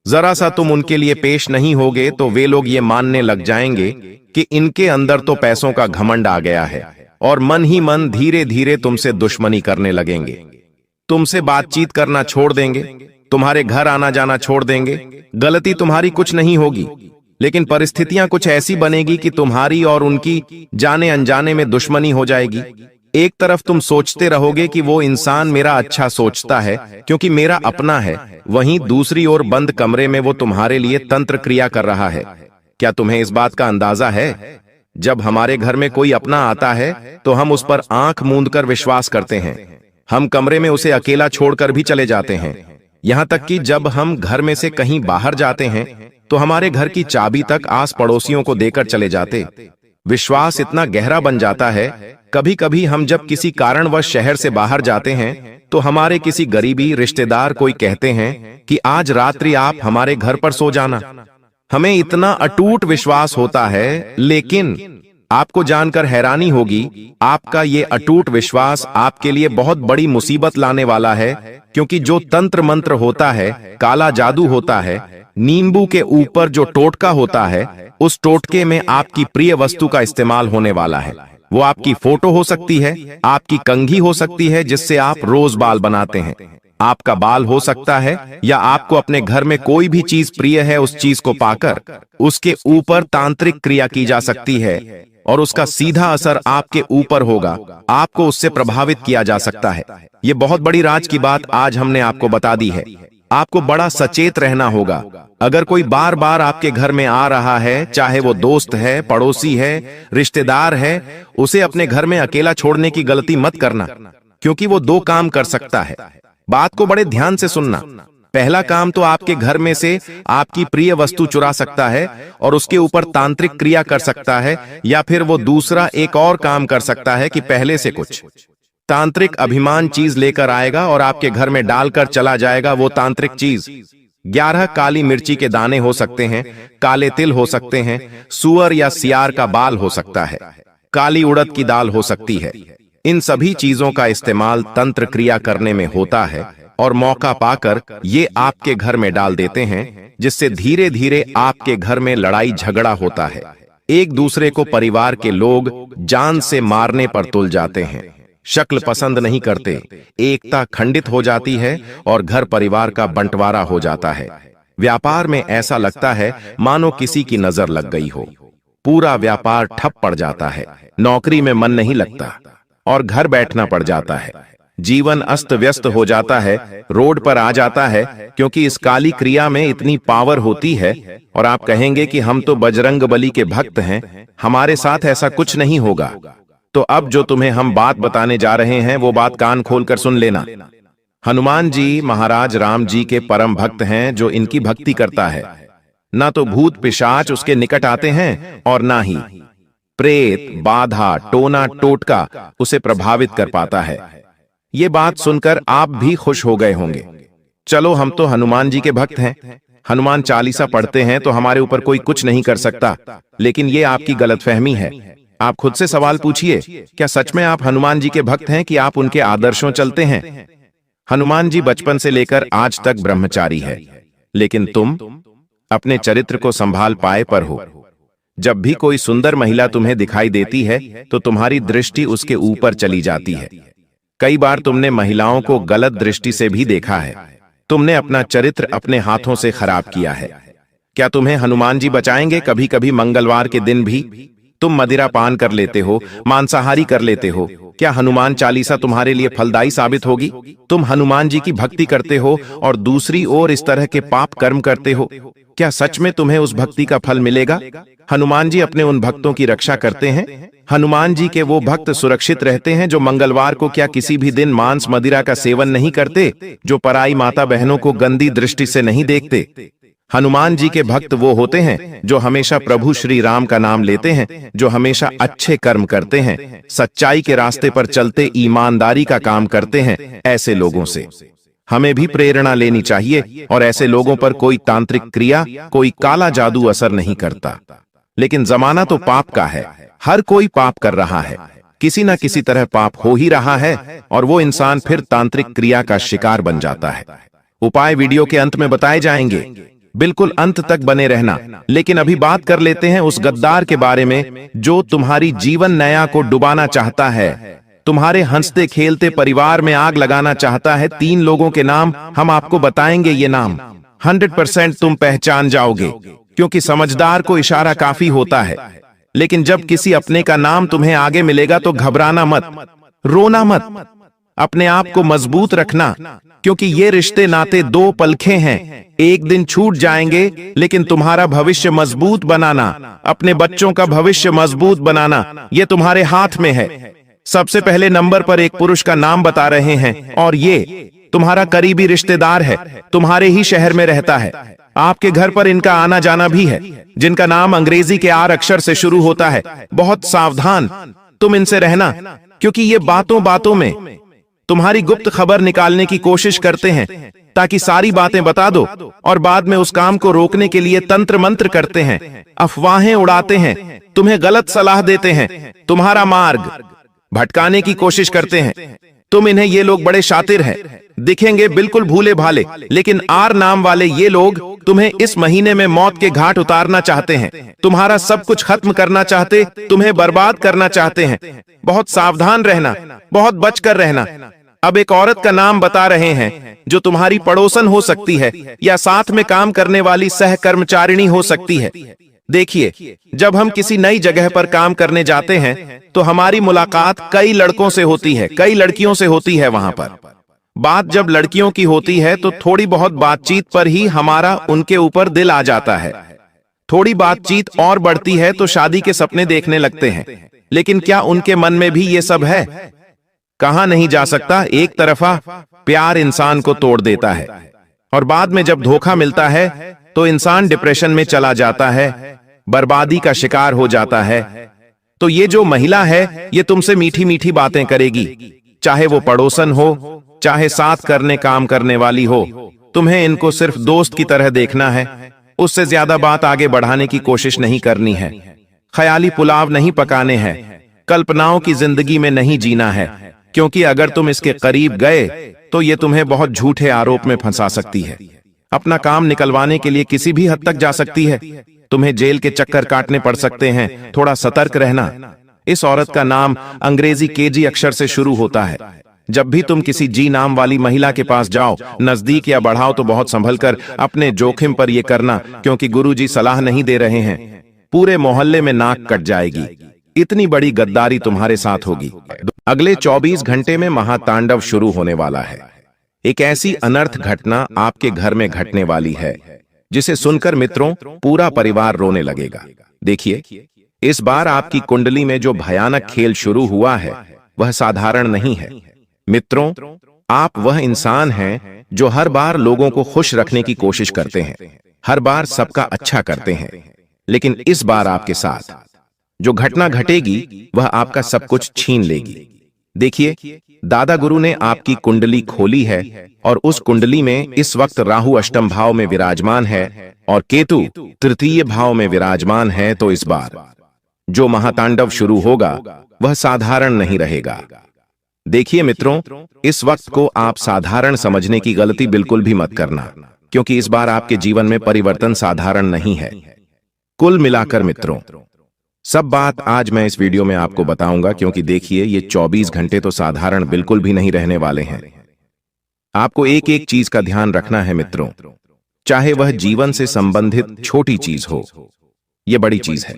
जरा सा तुम उनके लिए पेश नहीं होगे तो वे लोग ये मानने लग जाएंगे कि इनके अंदर तो पैसों का घमंड आ गया है और मन ही मन धीरे धीरे तुमसे दुश्मनी करने लगेंगे। तुमसे बातचीत करना छोड़ देंगे, तुम्हारे घर आना जाना छोड़ देंगे। गलती तुम्हारी कुछ नहीं होगी, लेकिन परिस्थितियां कुछ ऐसी बनेगी कि तुम्हारी और उनकी जाने अनजाने में दुश्मनी हो जाएगी। एक तरफ तुम सोचते रहोगे कि वो इंसान मेरा अच्छा सोचता है क्योंकि मेरा अपना है, वहीं दूसरी ओर बंद कमरे में वो तुम्हारे लिए तंत्र क्रिया कर रहा है। क्या तुम्हें इस बात का अंदाजा है? जब हमारे घर में कोई अपना आता है तो हम उस पर आंख मूंद कर विश्वास करते हैं। हम कमरे में उसे अकेला छोड़कर भी चले जाते हैं। यहां तक कि जब हम घर में से कहीं बाहर जाते हैं तो हमारे घर की चाबी तक आस पड़ोसियों को देकर चले जाते। विश्वास इतना गहरा बन जाता है, कभी कभी हम जब किसी कारणवश शहर से बाहर जाते हैं तो हमारे किसी गरीबी रिश्तेदार कोई कहते हैं कि आज रात्रि आप हमारे घर पर सो जाना। हमें इतना अटूट विश्वास होता है, लेकिन आपको जानकर हैरानी होगी, आपका ये अटूट विश्वास आपके लिए बहुत बड़ी मुसीबत लाने वाला है, क्योंकि जो तंत्र मंत्र होता है, काला जादू होता है, नींबू के ऊपर जो टोटका होता है, उस टोटके में आपकी प्रिय वस्तु का इस्तेमाल होने वाला है। वो आपकी फोटो हो सकती है, आपकी कंघी हो सकती है जिससे आप रोज बाल बनाते हैं, आपका बाल हो सकता है, या आपको अपने घर में कोई भी चीज प्रिय है उस चीज को पाकर उसके ऊपर तांत्रिक क्रिया की जा सकती है और उसका सीधा असर आपके ऊपर होगा, आपको उससे प्रभावित किया जा सकता है। ये बहुत बड़ी राज की बात आज हमने आपको बता दी है। आपको बड़ा सचेत रहना होगा। अगर कोई बार बार आपके घर में आ रहा है, चाहे वो दोस्त है, पड़ोसी है, रिश्तेदार है, उसे अपने घर में अकेला छोड़ने की गलती मत करना, क्योंकि वो दो काम कर सकता है। बात को बड़े ध्यान से सुनना। पहला काम तो आपके घर में से आपकी प्रिय वस्तु चुरा सकता है और उसके ऊपर तांत्रिक क्रिया कर सकता है, या फिर वो दूसरा एक और काम कर सकता है कि पहले से कुछ तांत्रिक अभिमान चीज लेकर आएगा और आपके घर में डालकर चला जाएगा। वो तांत्रिक चीज 11 काली मिर्ची के दाने हो सकते हैं, काले तिल हो सकते हैं, सुअर या सियार का बाल हो सकता है, काली उड़द की दाल हो सकती है। इन सभी चीजों का इस्तेमाल तंत्र क्रिया करने में होता है और मौका पाकर ये आपके घर में डाल देते हैं, जिससे धीरे धीरे आपके घर में लड़ाई झगड़ा होता है। एक दूसरे को परिवार के लोग जान से मारने पर तुल जाते हैं, शक्ल पसंद नहीं करते, एकता खंडित हो जाती है और घर परिवार का बंटवारा हो जाता है। व्यापार में ऐसा लगता है मानो किसी की नजर लग गई हो, पूरा व्यापार ठप पड़ जाता है, नौकरी में मन नहीं लगता और घर बैठना पड़ जाता है। जीवन अस्त व्यस्त हो जाता है, रोड पर आ जाता है, क्योंकि इस काली क्रिया में इतनी पावर होती है। और आप कहेंगे कि हम तो बजरंग बली के भक्त हैं, हमारे साथ ऐसा कुछ नहीं होगा। तो अब जो तुम्हें हम बात बताने जा रहे हैं वो बात कान खोलकर सुन लेना। हनुमान जी महाराज राम जी के परम भक्त हैं जो इनकी भक्ति करता है। ना तो भूत पिशाच उसके निकट आते हैं और ना ही प्रेत, बाधा, टोना, टोटका उसे प्रभावित कर पाता है। ये बात सुनकर आप भी खुश हो गए होंगे। चलो, हम तो हनुमान जी के भक्त हैं, हनुमान चालीसा पढ़ते हैं, तो हमारे ऊपर कोई कुछ नहीं कर सकता। लेकिन ये आपकी गलतफहमी है। आप खुद से सवाल पूछिए, क्या सच में आप हनुमान जी के भक्त हैं कि आप उनके आदर्शों चलते हैं? हनुमान जी बचपन से लेकर आज तक ब्रह्मचारी है, लेकिन तुम अपने चरित्र को संभाल पाए पर हो। जब भी कोई सुंदर महिला तुम्हें दिखाई देती है तो तुम्हारी दृष्टि उसके ऊपर चली जाती है। कई बार तुमने महिलाओं को गलत दृष्टि से भी देखा है। तुमने अपना चरित्र अपने हाथों से खराब किया है। क्या तुम्हें हनुमान जी बचाएंगे? कभी कभी मंगलवार के दिन भी तुम मदिरा पान कर लेते हो, मांसाहारी कर लेते हो। क्या हनुमान चालीसा तुम्हारे लिए फलदायी साबित होगी? तुम हनुमान जी की भक्ति करते हो और दूसरी ओर इस तरह के पाप कर्म करते हो। क्या सच में तुम्हें उस भक्ति का फल मिलेगा? हनुमान जी अपने उन भक्तों की रक्षा करते हैं। हनुमान जी के वो भक्त सुरक्षित रहते हैं जो मंगलवार को क्या किसी भी दिन मांस मदिरा का सेवन नहीं करते, जो पराई माता बहनों को गंदी दृष्टि से नहीं देखते। हनुमान जी के भक्त वो होते हैं जो हमेशा प्रभु श्री राम का नाम लेते हैं, जो हमेशा अच्छे कर्म करते हैं, सच्चाई के रास्ते पर चलते ईमानदारी का काम करते हैं। ऐसे लोगों से हमें भी प्रेरणा लेनी चाहिए और ऐसे लोगों पर कोई तांत्रिक क्रिया, कोई काला जादू असर नहीं करता। लेकिन जमाना तो पाप का है, हर कोई पाप कर रहा है, किसी ना किसी तरह पाप हो ही रहा है और वो इंसान फिर तांत्रिक क्रिया का शिकार बन जाता है। उपाय वीडियो के अंत में बताए जाएंगे, बिल्कुल अंत तक बने रहना। लेकिन अभी बात कर लेते हैं उस गद्दार के बारे में जो तुम्हारी जीवन नया को डुबाना चाहता है, तुम्हारे हंसते खेलते परिवार में आग लगाना चाहता है। 3 लोगों के नाम हम आपको बताएंगे। ये नाम 100% तुम पहचान जाओगे, क्योंकि समझदार को इशारा काफी होता है। लेकिन जब किसी अपने का नाम तुम्हें आगे मिलेगा तो घबराना मत, रोना मत, अपने आप को मजबूत रखना, क्योंकि ये रिश्ते नाते 2 पलखे हैं, एक दिन छूट जाएंगे। लेकिन तुम्हारा भविष्य मजबूत बनाना, अपने बच्चों का भविष्य मजबूत बनाना, ये तुम्हारे हाथ में है। सबसे पहले नंबर पर एक पुरुष का नाम बता रहे हैं और ये तुम्हारा करीबी रिश्तेदार है, तुम्हारे ही शहर में रहता है, आपके घर पर इनका आना जाना भी है, जिनका नाम अंग्रेजी के R अक्षर से शुरू होता है। बहुत सावधान तुम इनसे रहना, क्योंकि ये बातों बातों में तुम्हारी गुप्त खबर निकालने की कोशिश करते हैं ताकि सारी बातें बता दो और बाद में उस काम को रोकने के लिए तंत्र मंत्र करते हैं, अफवाहें उड़ाते हैं। तुम्हें गलत सलाह देते हैं, तुम्हारा मार्ग भटकाने की कोशिश करते हैं। तुम इन्हें ये लोग बड़े शातिर हैं, दिखेंगे बिल्कुल भूले भाले, लेकिन आर नाम वाले ये लोग तुम्हें इस महीने में मौत के घाट उतारना चाहते हैं, तुम्हारा सब कुछ खत्म करना चाहते, तुम्हें बर्बाद करना चाहते हैं। बहुत सावधान रहना, बहुत बचकर रहना। अब एक औरत का नाम बता रहे हैं जो तुम्हारी पड़ोसन हो सकती है या साथ में काम करने वाली सहकर्मचारिणी हो सकती है। देखिए, जब हम किसी नई जगह पर काम करने जाते हैं तो हमारी मुलाकात कई लड़कों से होती है, कई लड़कियों से होती है। वहां पर बात जब लड़कियों की होती है तो थोड़ी बहुत बातचीत पर ही हमारा उनके ऊपर दिल आ जाता है। थोड़ी बातचीत और बढ़ती है तो शादी के सपने देखने लगते हैं। लेकिन क्या उनके मन में भी ये सब है? कहा नहीं जा सकता। एक तरफा प्यार इंसान को तोड़ देता है और बाद में जब धोखा मिलता है तो इंसान डिप्रेशन में चला जाता है, बर्बादी का शिकार हो जाता है। तो ये जो महिला है ये तुमसे मीठी मीठी बातें करेगी, चाहे वो पड़ोसन हो, चाहे साथ करने काम करने वाली हो। तुम्हें इनको सिर्फ दोस्त की तरह देखना है, उससे ज्यादा बात आगे बढ़ाने की कोशिश नहीं करनी है। ख्याली पुलाव नहीं पकाने हैं, कल्पनाओं की जिंदगी में नहीं जीना है, क्योंकि अगर तुम इसके करीब गए तो ये तुम्हें बहुत झूठे आरोप में फंसा सकती है। अपना काम निकलवाने के लिए किसी भी हद तक जा सकती है। तुम्हें जेल के चक्कर काटने पड़ सकते हैं, थोड़ा सतर्क रहना। इस औरत का नाम अंग्रेजी केजी अक्षर से शुरू होता है। जब भी तुम किसी जी नाम वाली महिला के पास जाओ, नजदीक या बढ़ाओ तो बहुत संभल कर अपने जोखिम पर यह करना, क्योंकि गुरुजी सलाह नहीं दे रहे हैं। पूरे मोहल्ले में नाक कट जाएगी, इतनी बड़ी गद्दारी तुम्हारे साथ होगी। अगले 24 घंटे में महातांडव शुरू होने वाला है। एक ऐसी अनर्थ घटना आपके घर में घटने वाली है जिसे सुनकर मित्रों पूरा परिवार रोने लगेगा। देखिए, इस बार आपकी कुंडली में जो भयानक खेल शुरू हुआ है वह साधारण नहीं है। मित्रों, आप वह इंसान हैं जो हर बार लोगों को खुश रखने की कोशिश करते हैं, हर बार सबका अच्छा करते हैं, लेकिन इस बार आपके साथ जो घटना घटेगी वह आपका सब कुछ छीन लेगी। देखिए, दादा गुरु ने आपकी कुंडली खोली है और उस कुंडली में इस वक्त राहु अष्टम भाव में विराजमान है और केतु तृतीय भाव में विराजमान है। तो इस बार जो महातांडव शुरू होगा वह साधारण नहीं रहेगा। देखिए मित्रों, इस वक्त को आप साधारण समझने की गलती बिल्कुल भी मत करना, क्योंकि इस बार आपके जीवन में परिवर्तन साधारण नहीं है। कुल मिलाकर मित्रों, सब बात आज मैं इस वीडियो में आपको बताऊंगा, क्योंकि देखिए ये 24 घंटे तो साधारण बिल्कुल भी नहीं रहने वाले हैं। आपको एक एक चीज का ध्यान रखना है मित्रों, चाहे वह जीवन से संबंधित छोटी चीज हो, यह बड़ी चीज है,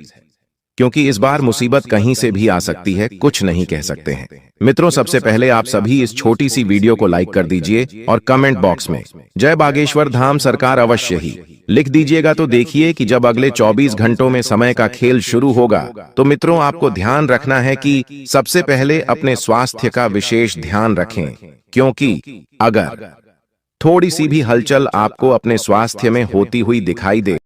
क्योंकि इस बार मुसीबत कहीं से भी आ सकती है, कुछ नहीं कह सकते हैं। मित्रों, सबसे पहले आप सभी इस छोटी सी वीडियो को लाइक कर दीजिए और कमेंट बॉक्स में जय बागेश्वर धाम सरकार अवश्य ही लिख दीजिएगा। तो देखिए कि जब अगले 24 घंटों में समय का खेल शुरू होगा तो मित्रों आपको ध्यान रखना है कि सबसे पहले अपने स्वास्थ्य का विशेष ध्यान रखें, क्योंकि अगर थोड़ी सी भी हलचल आपको अपने स्वास्थ्य में होती हुई दिखाई दे